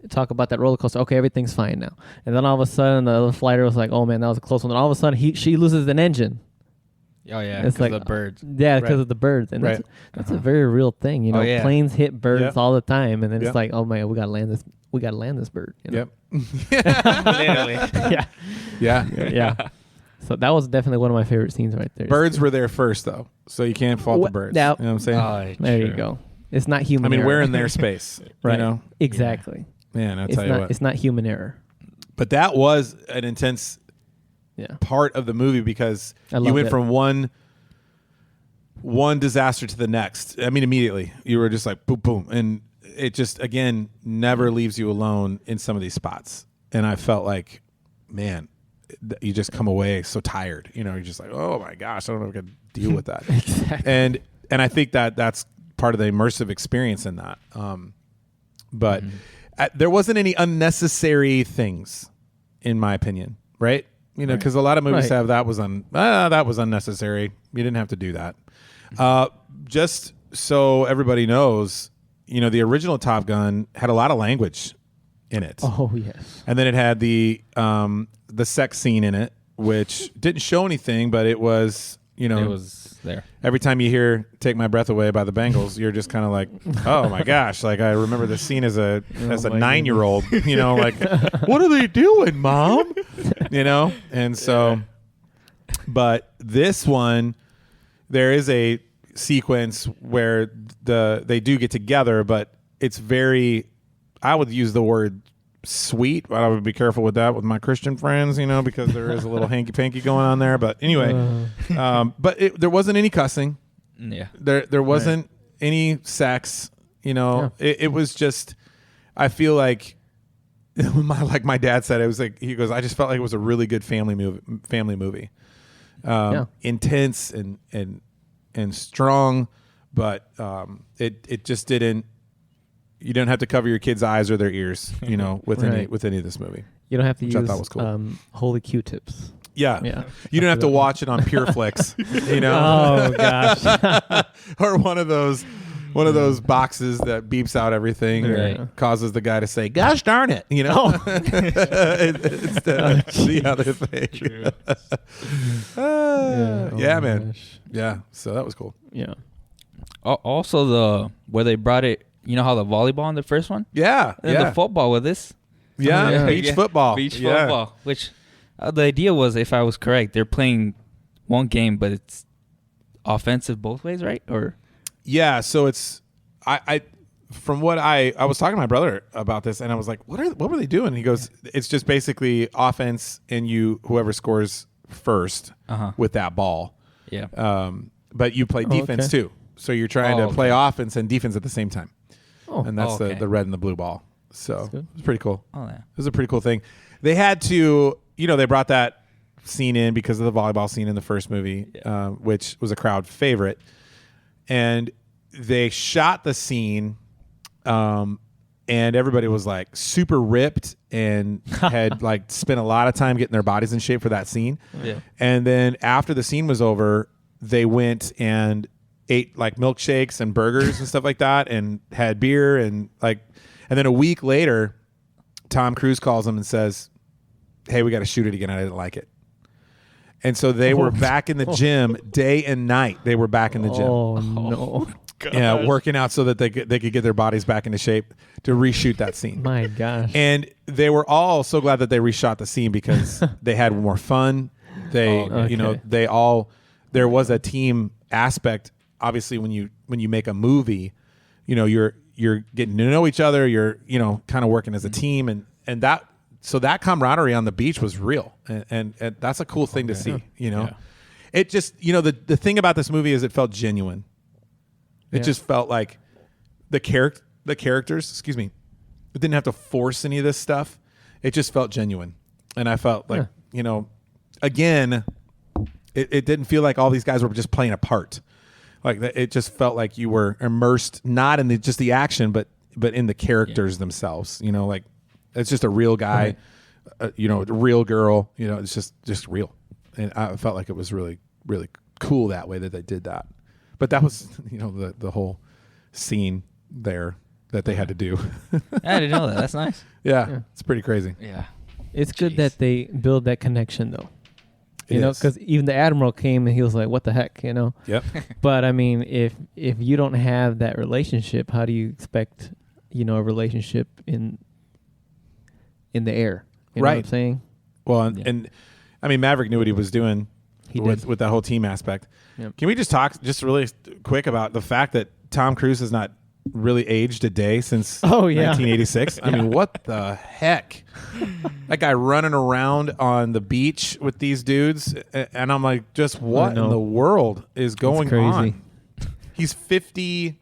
Talk about that roller coaster. Okay, everything's fine now. And then all of a sudden, the other fighter was like, oh man, that was a close one. And all of a sudden, she loses an engine. Oh yeah, it's like the birds. Yeah, because of the birds, and that's a very real thing. You know, planes hit birds all the time, and then it's like, oh my god, we gotta land this. We gotta land this bird. You know? Yep. Literally. Yeah. So that was definitely one of my favorite scenes right there. Birds were there first, though, so you can't fault the birds. Now, you know what I'm saying? There you go. It's not human. I mean, error. we're in their space, right? You know? Exactly. Man, I'll tell you what. It's not human error. But that was an intense part of the movie because you went from one disaster to the next. I mean, immediately. You were just like, boom, boom. And it just, again, never leaves you alone in some of these spots. And I felt like, man, you just come away so tired. You know, you're just like, oh, my gosh, I don't know if I can deal with that. Exactly. And I think that's part of the immersive experience in that. But there wasn't any unnecessary things, in my opinion, right? You know, because a lot of movies have that was unnecessary. You didn't have to do that. Just so everybody knows, you know, the original Top Gun had a lot of language in it. Oh yes. And then it had the sex scene in it, which didn't show anything, but it was, you know, it was there. Every time you hear "Take My Breath Away" by the Bengals, you're just kind of like, oh my gosh! Like I remember the scene as a 9-year-old. You know, like what are they doing, Mom? You know, and so, but this one, there is a sequence where they do get together, but it's very, I would use the word sweet, but I would be careful with that with my Christian friends, you know, because there is a little hanky-panky going on there. But anyway, but there wasn't any cussing. Yeah. There wasn't any sex, you know. Yeah. It was just, I feel like, like my dad said, it was like, he goes, I just felt like it was a really good family movie. Intense and strong, but it just didn't. You don't have to cover your kids' eyes or their ears, you know, with any of this movie. You don't have to use I thought was cool. holy Q-tips. Yeah. You don't have to watch it on PureFlix, you know. Oh gosh. Or one of those boxes that beeps out everything and causes the guy to say, "Gosh darn it," you know. Instead of the other thing. Man. Gosh. Yeah. So that was cool. Yeah. Also where they brought it. You know how the volleyball in the first one? Yeah. And the football with this? Yeah. Beach football. Beach football. Which the idea was, if I was correct, they're playing one game, but it's offensive both ways, right? Or so it's I from what I was talking to my brother about this, and I was like, what were they doing? He goes, it's just basically offense, and whoever scores first with that ball. Yeah. But you play defense too, so you're trying to play offense and defense at the same time. And that's the red and the blue ball. So it's pretty cool. Oh yeah, it was a pretty cool thing. They had to, you know, they brought that scene in because of the volleyball scene in the first movie, which was a crowd favorite, and they shot the scene, and everybody was like super ripped and had like spent a lot of time getting their bodies in shape for that scene. Yeah. And then after the scene was over, they went and ate like milkshakes and burgers and stuff like that, and had beer and then a week later, Tom Cruise calls them and says, "Hey, we got to shoot it again. I didn't like it." And so they were back in the gym day and night. They were back in the gym. Oh no! Yeah, working out so that they could get their bodies back into shape to reshoot that scene. My gosh! And they were all so glad that they reshot the scene because they had more fun. You know, there was a team aspect. Obviously, when you make a movie, you know, you're getting to know each other. You're, you know, kind of working as a team, and that camaraderie on the beach was real, and that's a cool thing to see. You know, it just, you know, the thing about this movie is it felt genuine. It just felt like the characters. Excuse me. It didn't have to force any of this stuff. It just felt genuine, and I felt like you know, again, it didn't feel like all these guys were just playing a part. Like it just felt like you were immersed not in just the action, but in the characters themselves. You know, like it's just a real guy, you know, a real girl. You know, it's just real, and I felt like it was really really cool that way that they did that. But that was, you know, the whole scene there that they had to do. I didn't know that. That's nice. Yeah, it's pretty crazy. Yeah. It's good that they build that connection, though. You It know, is. because even the Admiral came and he was like, what the heck, you know? Yep. But, I mean, if you don't have that relationship, how do you expect, you know, a relationship in the air? You know what I'm saying? Well, and I mean, Maverick knew what he was doing with that whole team aspect. Yep. Can we just talk just really quick about the fact that Tom Cruise has not really aged a day since 1986? I mean, what the heck? That guy running around on the beach with these dudes, and I'm like, just what in the world is going on? He's 50,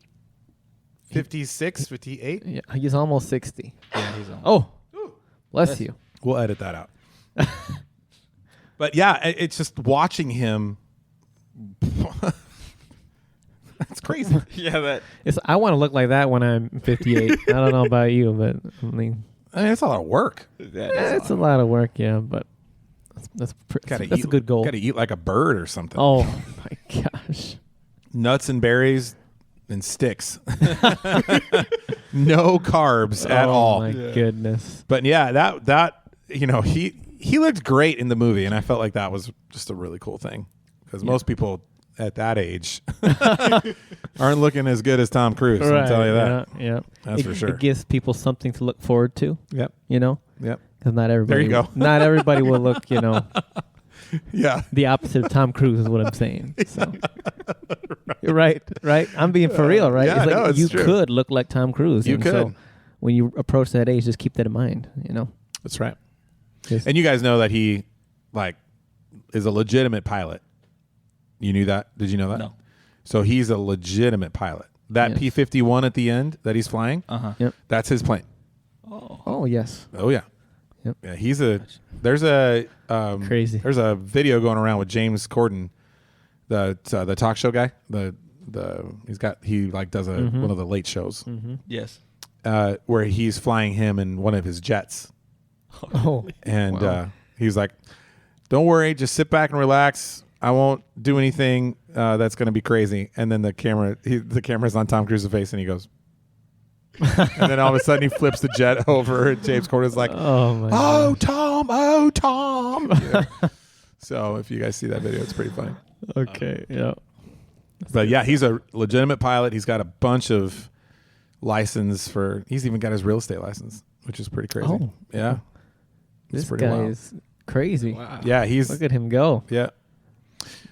56, 58? Yeah, he's almost 60. Yeah, he's on. Bless you. We'll edit that out. But yeah, it's just watching him. That's crazy. Yeah, I want to look like that when I'm 58. I don't know about you, but I mean, it's a lot of work. it's a lot of work, yeah, but that's a good goal. Got to eat like a bird or something. Oh my gosh. Nuts and berries and sticks. No carbs at all. Oh my goodness. But yeah, that you know, he looked great in the movie, and I felt like that was just a really cool thing because most people at that age aren't looking as good as Tom Cruise. I'll tell you that. Yeah. That's for sure. It gives people something to look forward to. Yep. You know? Yep. Because not everybody. There you go. Not everybody will look, you know. Yeah. The opposite of Tom Cruise is what I'm saying. So. You're right. I'm being for real, right? Yeah, it's like it's you true. could look like Tom Cruise. You and could. So when you approach that age, just keep that in mind, you know? That's right. Just, And you guys know that he is a legitimate pilot. You knew that? Did you know that? No. So he's a legitimate pilot. That P-51 at the end that he's flying, Yep. that's his plane. Oh, yes. Oh yeah. Yep. Yeah, there's a Crazy. There's a video going around with James Corden, the talk show guy. He does one of the late shows. Mm-hmm. Yes. Where he's flying him in one of his jets. Oh. And he's like, "Don't worry, just sit back and relax. I won't do anything that's going to be crazy." And then the camera's on Tom Cruise's face, and he goes, and then all of a sudden he flips the jet over, and James Corden's like, "Oh, Tom!" Yeah. So if you guys see that video, it's pretty funny. Okay. Yeah. But yeah, he's a legitimate pilot. He's got a bunch of license he's even got his real estate license, which is pretty crazy. Oh. Yeah. This pretty guy wild. is crazy. Wow. Yeah, Look at him go. Yeah.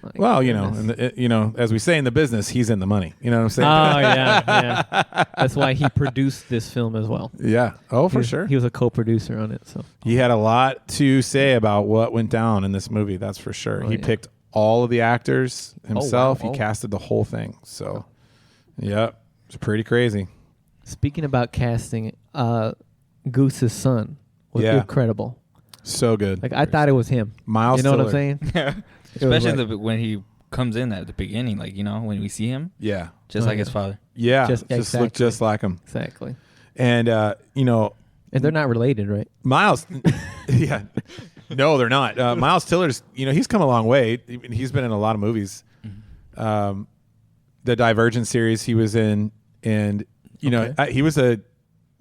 My Well, goodness. as we say in the business, he's in the money. You know what I'm saying? Oh, yeah. That's why he produced this film as well. Yeah. Oh, for sure. He was a co-producer on it. So He had a lot to say about what went down in this movie. That's for sure. He picked all of the actors himself. wow. He casted the whole thing. So, yeah, it's pretty crazy. speaking about casting, Goose's son was incredible. So good. Like I thought it was him. Miles You know what Teller. I'm saying? Especially when he comes in at the beginning, like, you know, when we see him, Yeah. just like his father. Yeah. Just- Just exactly. look just like him. Exactly. And, And they're not related, right? Miles, yeah, no, they're not. Miles Tiller's, he's come a long way. He's been in a lot of movies. The Divergent series he was in, and he wasn't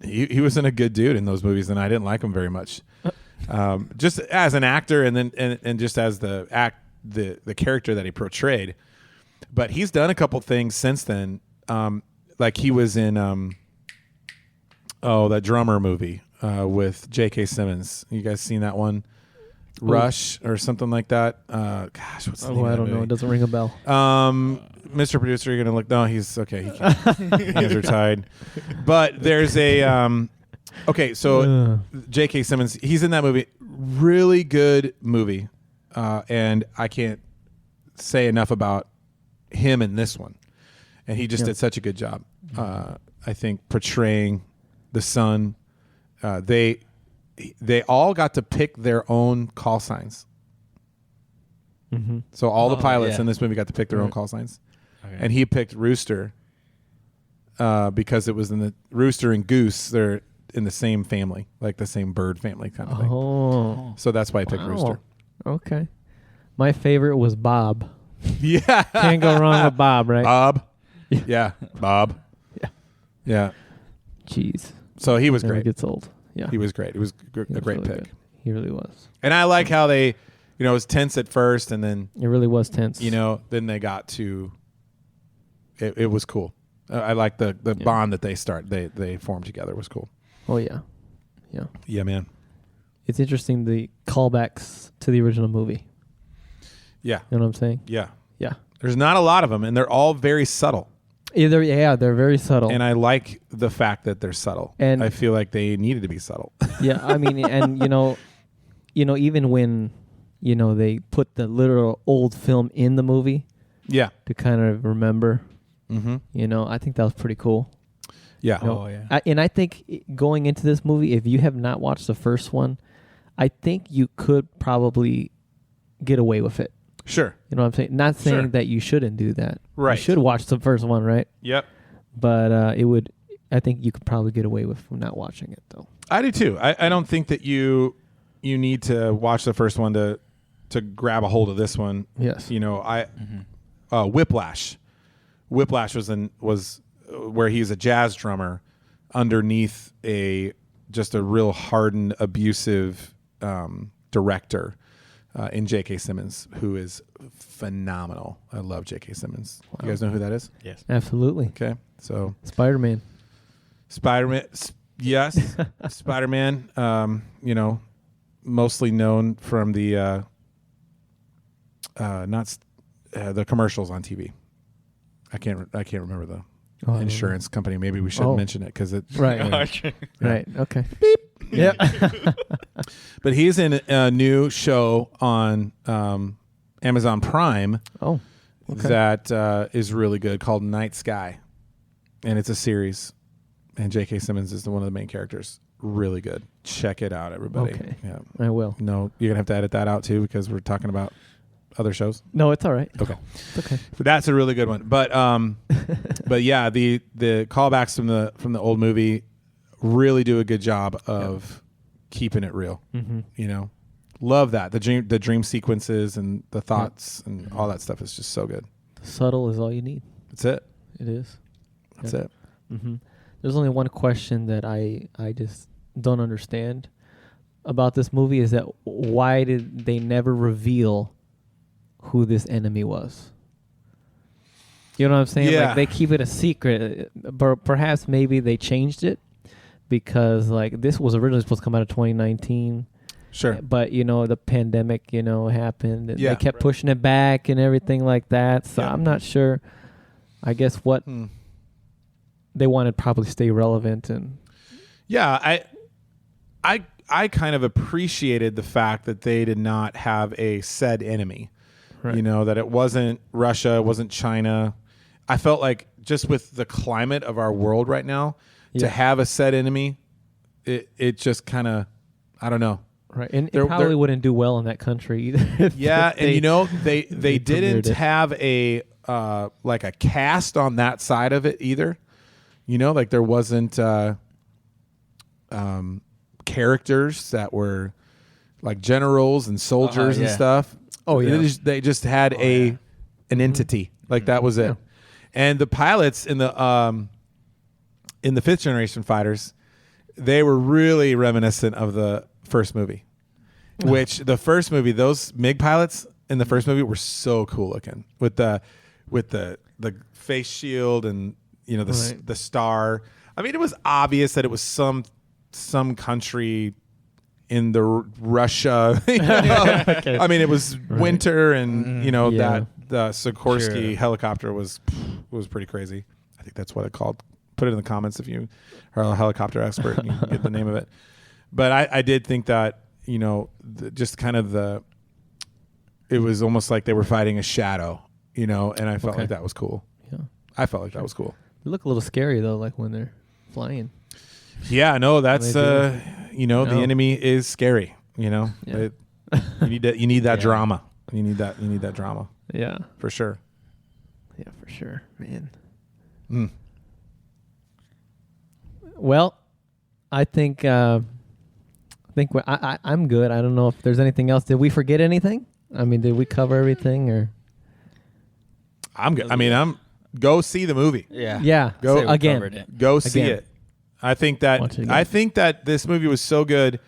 a good dude in those movies, and I didn't like him very much. Just as an actor, and then and just as the character that he portrayed. But he's done a couple things since then. Like he was in that drummer movie with J.K. Simmons. You guys seen that one? Rush or something like that. Gosh, what's the name of I that don't know. movie? It doesn't ring a bell. Mr. Producer, you're gonna look. No, he's okay. He can't. Hands are tied. But there's a so J.K. Simmons, he's in that movie. Really good movie, and I can't say enough about him in this one. And he just did such a good job. I think portraying the son. They all got to pick their own call signs. Mm-hmm. So all the pilots yeah. in this movie got to pick their own call signs. and he picked rooster because it was in the rooster and goose. They're in the same family, like the same bird family kind of thing. Oh, So that's why I picked rooster. Okay. My favorite was Bob. Yeah, Can't go wrong with Bob, right? Bob. Yeah, Bob. Yeah. Yeah. Jeez. So he was Never great. gets old. Yeah. He was great. He was a great really pick. good. He really was. And I like how they, it was tense at first, and then It really was tense. then they got to. It was cool. I like the bond that they formed together was cool. Oh yeah. Yeah. Yeah, man. It's interesting the callbacks to the original movie. Yeah. You know what I'm saying? Yeah. Yeah. There's not a lot of them, and they're all very subtle. They're very subtle. And I like the fact that they're subtle. And I feel like they needed to be subtle. Yeah, I mean, and even when they put the literal old film in the movie, Yeah. to kind of remember, Mm-hmm. I think that was pretty cool. Yeah. And I think going into this movie, if you have not watched the first one, I think you could probably get away with it. Sure. You know what I'm saying? Not saying Sure. that you shouldn't do that. Right. You should watch the first one, right? Yep. But I think you could probably get away with not watching it, though. I do too. I don't think that you need to watch the first one to grab a hold of this one. Yes. Whiplash. Whiplash was where he's a jazz drummer underneath just a real hardened, abusive director in J.K. Simmons, who is phenomenal. I love J.K. Simmons. Wow. You guys know who that is? Yes. Absolutely. Okay, so Spider-Man. Yes, Spider-Man. Mostly known from the the commercials on TV. I can't remember the insurance company. Maybe we shouldn't mention it because it's Right. Right. Okay. Beep. Yeah. But he's in a new show on Amazon Prime. Oh. Okay. That is really good, called Night Sky, and it's a series. And J.K. Simmons is one of the main characters. Really good. Check it out, everybody. Okay. Yeah. I will. No, you're gonna have to edit that out too because we're talking about other shows. No, it's all right. Okay. It's okay. But that's a really good one. But but yeah, the callbacks from the old movie really do a good job of keeping it real. Mm-hmm. Love that. The dream sequences and the thoughts and all that stuff is just so good. Subtle is all you need. That's it. It is. That's it. Mm-hmm. There's only one question that I just don't understand about this movie is that why did they never reveal who this enemy was? You know what I'm saying? Yeah. Like they keep it a secret, but perhaps maybe they changed it because like this was originally supposed to come out of 2019. Sure. But the pandemic, happened and Yeah. they kept pushing it back and everything like that. So Yeah. I'm not sure. I guess what they wanted probably stay relevant and Yeah, I kind of appreciated the fact that they did not have a said enemy. Right. That it wasn't Russia, it wasn't China. I felt like just with the climate of our world right now, to have a said enemy, it just kind of, I don't know. right, and it probably wouldn't do well in that country either. Yeah, and they didn't premiered it. have a like a cast on that side of it either. Like there wasn't characters that were like generals and soldiers and stuff. Oh, yeah. They just had an entity. Like that was it. Yeah. And the pilots in the fifth generation fighters, they were really reminiscent of the first movie. Which the first movie, those MiG pilots in the first movie were so cool looking with the face shield and the star. I mean, it was obvious that it was some country in the Russia. Okay. I mean, it was winter, and Yeah. that the Sikorsky helicopter was pretty crazy. I think that's what it called. Put it in the comments if you are a helicopter expert and you can get the name of it. But I did think that just kind of it was almost like they were fighting a shadow, and I felt like that was cool. Yeah. I felt like that was cool. They look a little scary though, like when they're flying. Yeah, no, that's They the enemy is scary. Yeah. You need that drama. You need that drama Yeah. for sure. Yeah, for sure, man. Mm. Well, I think I'm good. I don't know if there's anything else. Did we forget anything? I mean, did we cover everything or? I'm good. I mean, go see the movie. Yeah. Yeah. Go again. Go see Again. it. I think that this movie was so good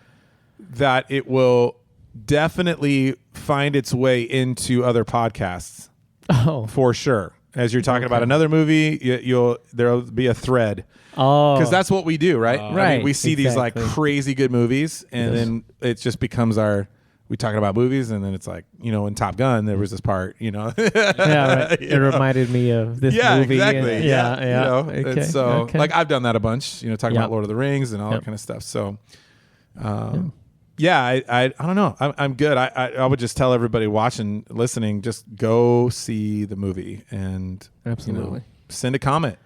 that it will definitely find its way into other podcasts. Oh. For sure. As you're talking about another movie, there'll be a thread. Oh. Because that's what we do, right? Right. I mean, we see these like crazy good movies, and then it just becomes we talking about movies, and then it's like, in Top Gun there was this part, Yeah, right. It reminded me of this movie. Exactly. Yeah. Okay. And so like I've done that a bunch, talking about Lord of the Rings and all that kind of stuff. So I don't know. I'm good. I would just tell everybody watching, listening, just go see the movie and absolutely send a comment.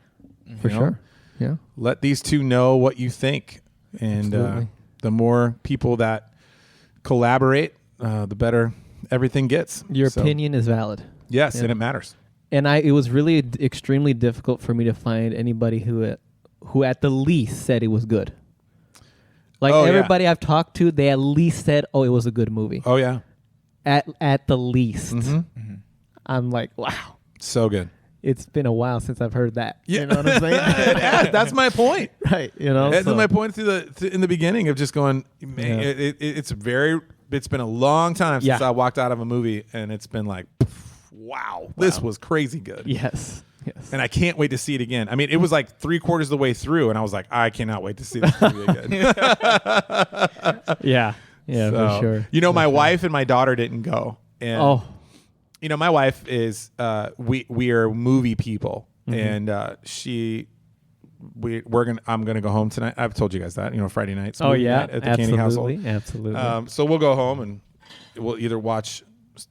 For sure. Yeah. Let these two know what you think. And the more people that collaborate, the better everything gets. Your opinion is valid. Yes, and it matters. And it was really extremely difficult for me to find anybody who at the least said it was good. Like everybody I've talked to, they at least said, "Oh, it was a good movie." Oh yeah. At the least. Mm-hmm. Mm-hmm. I'm like, wow. So good. It's been a while since I've heard that. Yeah. You know what I'm saying? That's my point. Right. That's my point in the beginning of just going, man, it's been a long time since I walked out of a movie and it's been like, wow, this was crazy good. Yes. And I can't wait to see it again. I mean, it was like 3/4 of the way through and I was like, I cannot wait to see this movie again. Yeah, for sure. My wife and my daughter didn't go. And my wife is we are movie people, and I'm gonna go home tonight. I've told you guys that, Friday nights. Night at the Candy household. Absolutely. So we'll go home and we'll either watch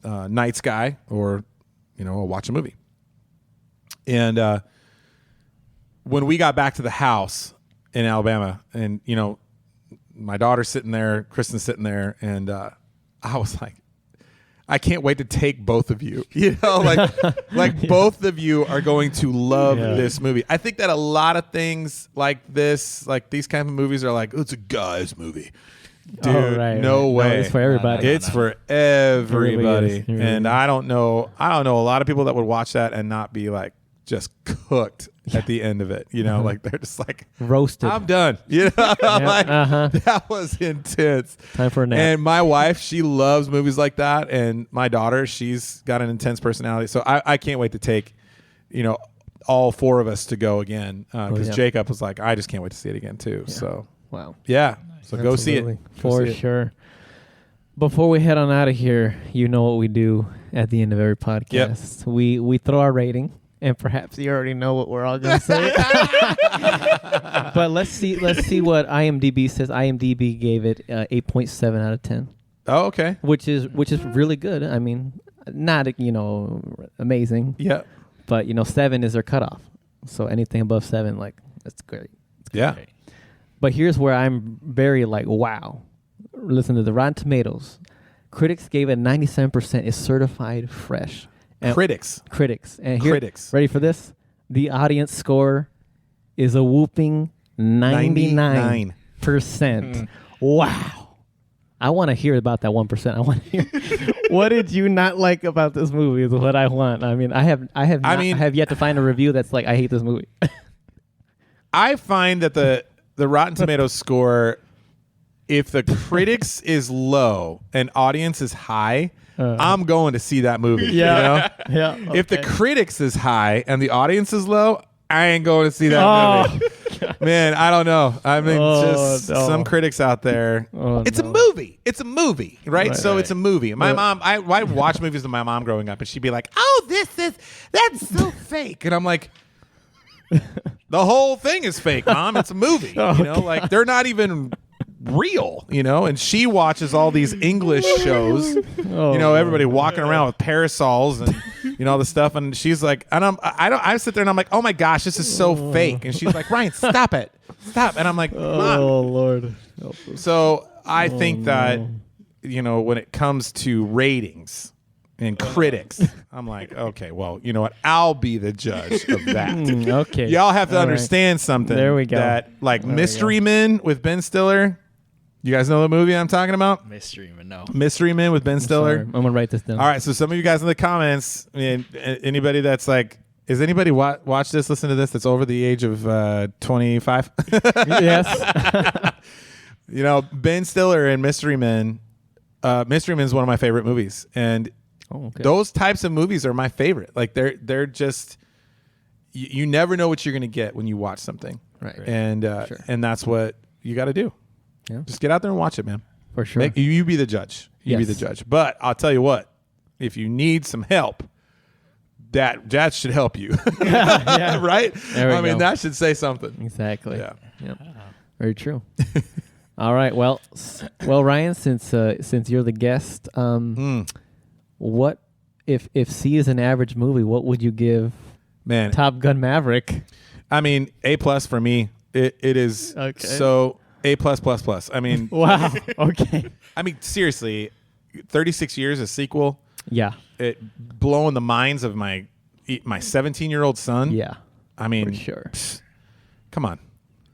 Night Sky or we'll watch a movie. And when we got back to the house in Alabama, and my daughter's sitting there, Kristen's sitting there, and I was like, I can't wait to take both of you. Like both of you are going to love this movie. I think that a lot of things like this, like these kind of movies, are like, it's a guy's movie. Dude, no way. No, it's for everybody. It's for everybody. It really and is. I don't know a lot of people that would watch that and not be like just cooked at the end of it. Like they're just like roasted. I'm done. That was intense. Time for a nap. And my wife, she loves movies like that, and my daughter, she's got an intense personality. So I can't wait to take, all four of us to go again, because Jacob was like, I just can't wait to see it again too. Yeah. So wow. Yeah. So go see it. For sure. Before we head on out of here, you know what we do at the end of every podcast. Yep. We throw our rating. And perhaps you already know what we're all going to say. But let's see what IMDb says. IMDb gave it 8.7 out of 10. Oh, okay. Which is really good. I mean, not amazing. Yeah. But 7 is their cutoff. So anything above 7, like, that's great. Great. But here's where I'm very like, wow. Listen to the Rotten Tomatoes. Critics gave it 97%. Is certified fresh. And critics. And here, ready for this? The audience score is a whooping 99%. Wow. I want to hear about that 1%. I want to hear what did you not like about this movie is what I want. I mean, I have yet to find a review that's like, I hate this movie. I find that the Rotten Tomatoes score, if the critics is low and audience is high, I'm going to see that movie. Yeah. Yeah. Okay. If the critics is high and the audience is low, I ain't going to see that movie. Man, I don't know. I mean, some critics out there. It's a movie. It's a movie, right? So it's a movie. My mom, I watch movies with my mom growing up, and she'd be like, "Oh, that's so fake," and I'm like, "The whole thing is fake, Mom. It's a movie. Like they're not even." Real, and she watches all these English shows, everybody walking around with parasols and all this stuff, and she's like, and I sit there and I'm like, oh my gosh, this is so fake, and she's like, Ryan, stop it, and I'm like, Mom. Oh Lord. So I think that when it comes to ratings, and critics. I'm like, okay, well, you know what? I'll be the judge of that. Okay. Y'all have to All understand something. There we go. That like There we Mystery Men with Ben Stiller. You guys know the movie I'm talking about? Mystery Man, no. Mystery Men with Ben Stiller. I'm gonna write this down. All right, so some of you guys in the comments, I mean, anybody that's like, is anybody watch this, listen to this, that's over the age of 25? Yes. You know, Ben Stiller and Mystery Men. Mystery Men is one of my favorite movies, and those types of movies are my favorite. Like they're just you never know what you're going to get when you watch something, Right. And Sure. and that's what you got to do. Yeah. Just get out there and watch it, man. For sure. You be the judge. You be Yes. the judge. But I'll tell you what, if you need some help, that should help you. Yeah. Right? There we I mean, go. that should say something. Exactly. Yeah. Yep. Very true. All right. Well, Ryan, since you're the guest, what if C is an average movie? What would you give Man, Top Gun Maverick? I mean, A+ for me. It is Okay. so A+++. I mean, Wow. Okay. I mean, seriously, 36 years a sequel. Yeah. It blowing the minds of my 17-year-old son. Yeah. I mean, For sure. come on,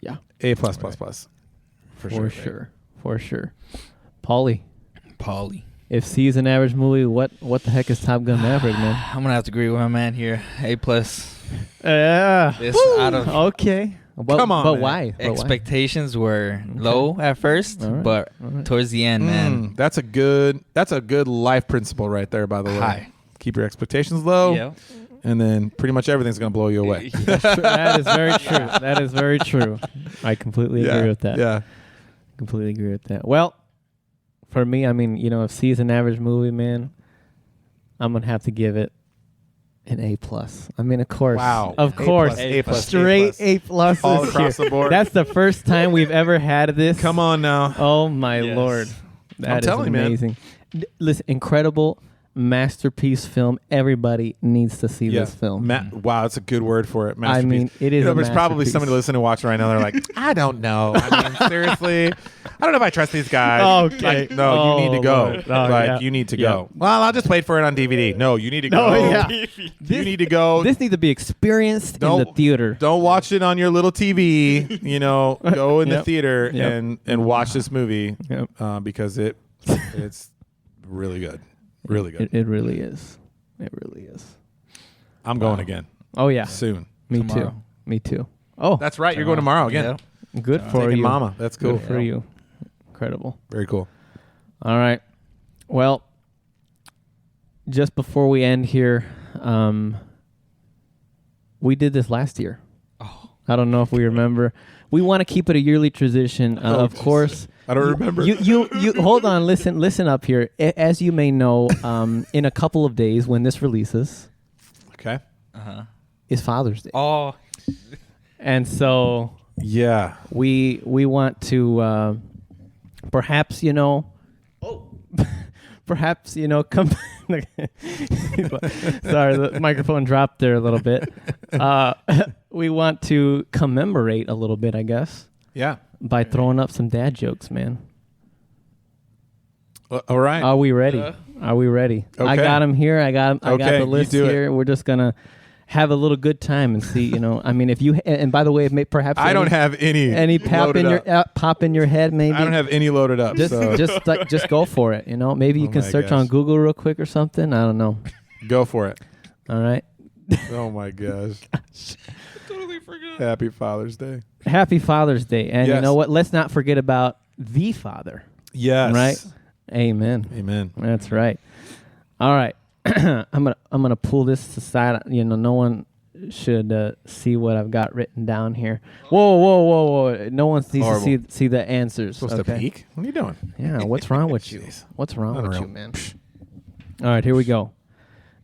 Yeah. A+++. For For sure. For sure. Paulie, if C is an average movie, what the heck is Top Gun Maverick, man? I'm gonna have to agree with my man here. A+. Yeah. This out of Okay. But, Come on, But man. why? But why? expectations were low at first, All right. but All right. towards the end, man, That's a good life principle right there, by the way. High. Keep your expectations low, yeah. and then pretty much everything's going to blow you away. That is very true. That is very true. I completely agree with that. Yeah. Completely agree with that. Well, for me, I mean, if C is an average movie, man, I'm gonna have to give it an A+. I mean, of course. Wow. Of course. A+, Straight A+. all across the board. That's the first time we've ever had this. Come on now. Oh my Yes. Lord. That is telling you, man. amazing. Listen, incredible masterpiece film. Everybody needs to see this film. Wow, that's a good word for it. I Masterpiece. mean, it is a There's probably masterpiece. somebody listening and watching right now. They're like, I don't know. I mean, seriously, I don't know if I trust these guys. Okay. Like, no, you need to go. Lord. Oh, like, yeah. you need to Yeah. go. Well, I'll just wait for it on DVD. No, you need to go. Oh, yeah. You need to go. This needs to be experienced in the theater. Don't watch it on your little TV. Go in the Yep. theater Yep. and watch this movie Yep. because it's really good. Really good. It really is. It really is. I'm going again Oh yeah. soon. Me Tomorrow. too. Me too. Oh, That's right. You're going tomorrow again. Yeah. good for Taking you, Mama. That's cool. Good for you. Incredible. Very cool. All right. Well, just before we end here, we did this last year. Oh. I don't know if we remember. We want to keep it a yearly tradition, of course. I don't remember. You hold on. Listen up here. As you may know, in a couple of days when this releases, Okay. is Father's Day, Oh, and so Yeah. we want to perhaps come. Sorry, the microphone dropped there a little bit. We want to commemorate a little bit, I guess, Yeah. by throwing up some dad jokes, man. All right. Are we ready? Are we ready? I Okay. got them here. I got Okay, the you list do it. here. We're just gonna have a little good time and see. I mean, if you and by the way, perhaps I don't have any pop in loaded your up. pop in your head. Maybe I don't have any loaded up. just so just go for it. Maybe you Oh can my search gosh. on Google real quick or something. I don't know. go for it. All right. Oh my gosh. totally forgot. Happy Father's Day. Happy Father's Day, and you Yes. know what? Let's not forget about the Father. Yes. Right. Amen. Amen. That's right. All right. I'm gonna pull this aside. No one should see what I've got written down here. Whoa! No one needs Horrible. to see the answers. Supposed to okay? peek? What are you doing? Yeah. What's wrong with you? Jeez. What's wrong with Unreal. you, man? All right. Here we go.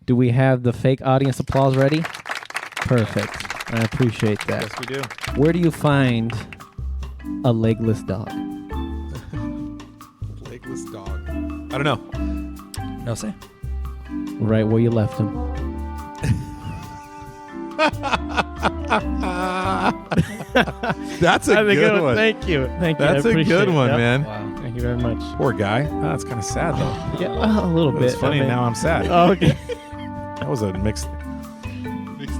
Do we have the fake audience applause ready? Perfect. I appreciate that. Yes, we do. Where do you find a legless dog? Legless dog. I don't know. No say. Right where you left him. That's a good one. Thank you. That's a good one, man. Wow. you very much. Poor guy. Oh, that's kind of sad though. Yeah, a little bit. It's funny. Now I'm sad. Oh, okay. That was a mixed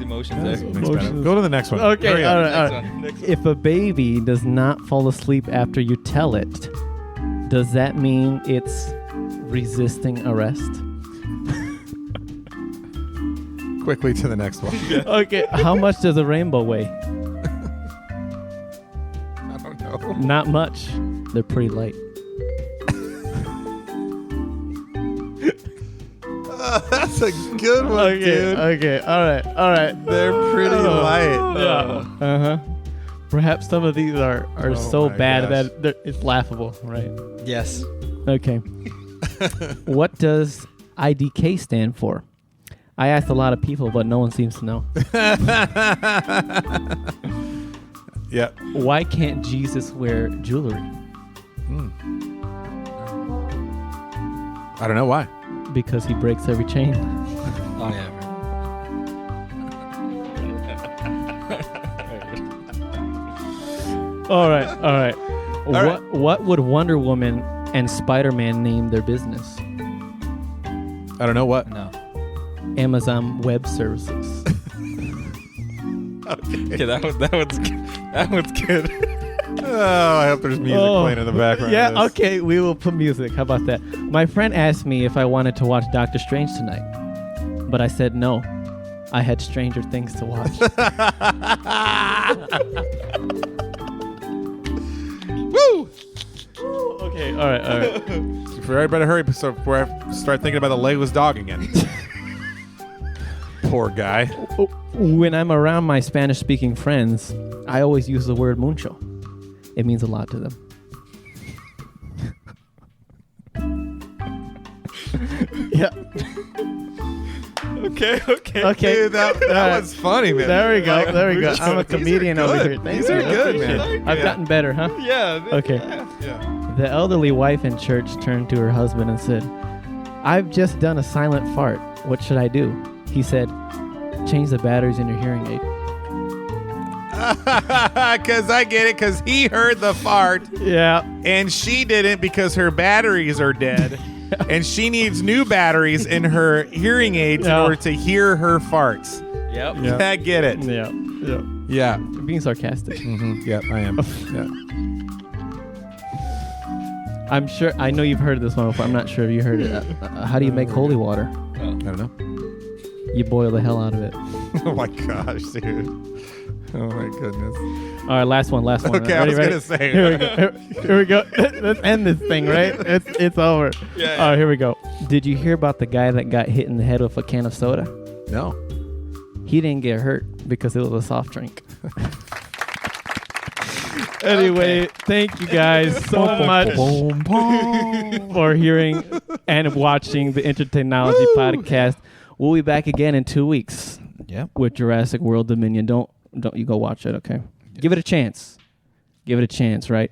emotions that was a there. mixed bag. Go to the next one. Okay, Hurry all up. right, all right. Next If a baby does not fall asleep after you tell it, does that mean it's resisting arrest? Quickly to the next one. Okay, how much does a rainbow weigh? I don't know. Not much. They're pretty light. That's a good one, dude. Okay, all right. They're pretty light. Yeah. Uh-huh. Perhaps some of these are Oh so my bad gosh. that it's laughable, right? Yes. Okay. What does IDK stand for? I asked a lot of people, but no one seems to know. Yeah. Why can't Jesus wear jewelry? I don't know why. Because he breaks every chain. Oh yeah. All right. What would Wonder Woman and Spider-Man name their business? I don't know what. No. Amazon Web Services. Okay, that one's good. Oh, I hope there's music playing in the background. Yeah, of this. okay, we will put music. How about that? My friend asked me if I wanted to watch Doctor Strange tonight, but I said no. I had Stranger Things to watch. Woo! Okay, all right. For everybody, hurry so before I start thinking about the legless dog again. Poor guy. When I'm around my Spanish-speaking friends, I always use the word mucho. It means a lot to them. Yeah. Okay. Okay. Dude, that was funny, man. There we go. These I'm are a comedian over good. here. Thank These you. are good, Appreciate man. it. I've Yeah. gotten better, huh? Yeah. Okay. Yeah. The elderly wife in church turned to her husband and said, "I've just done a silent fart. What should I do?" He said, "Change the batteries in your hearing aid." Because I get it, because he heard the fart Yeah. and she didn't because her batteries are dead. And she needs new batteries in her hearing aids in Yeah. order to hear her farts. Yep. Yeah. I get it. Yeah. Yeah. You're being sarcastic. Yep, I am. Yeah. I'm sure. I know you've heard this one before. I'm not sure if you heard it. How do you make holy water? I don't know. You boil the hell out of it. Oh my gosh, dude. Oh my goodness. All right, last one. Okay, I was gonna say. Here we go. Here we go. Let's end this thing, right? It's over. Yeah. All right, here we go. Did you hear about the guy that got hit in the head with a can of soda? No. He didn't get hurt because it was a soft drink. Anyway, thank you guys so much for hearing and watching the Entertainology Podcast. We'll be back again in 2 weeks. Yep. With Jurassic World Dominion. Don't you go watch it, okay? Give it a chance. Give it a chance, right?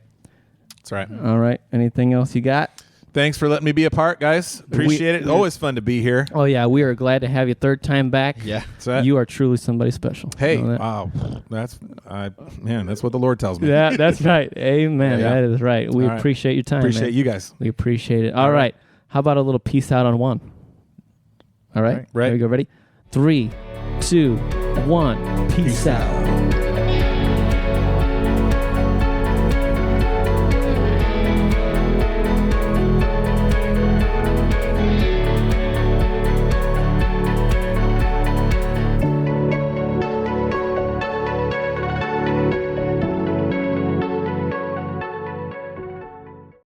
That's right. All right. Anything else you got? Thanks for letting me be a part, guys. Appreciate it. Always fun to be here. Oh, yeah. We are glad to have you third time back. Yeah. That's right. You are truly somebody special. Hey, Know that? wow. That's what the Lord tells me. Yeah, that's right. Amen. Yeah. That is right. We All right. appreciate your time. Appreciate man. you guys. We appreciate it. All right. How about a little peace out on one? All right. Right. There we go. Ready? 3, 2, 1. Peace out.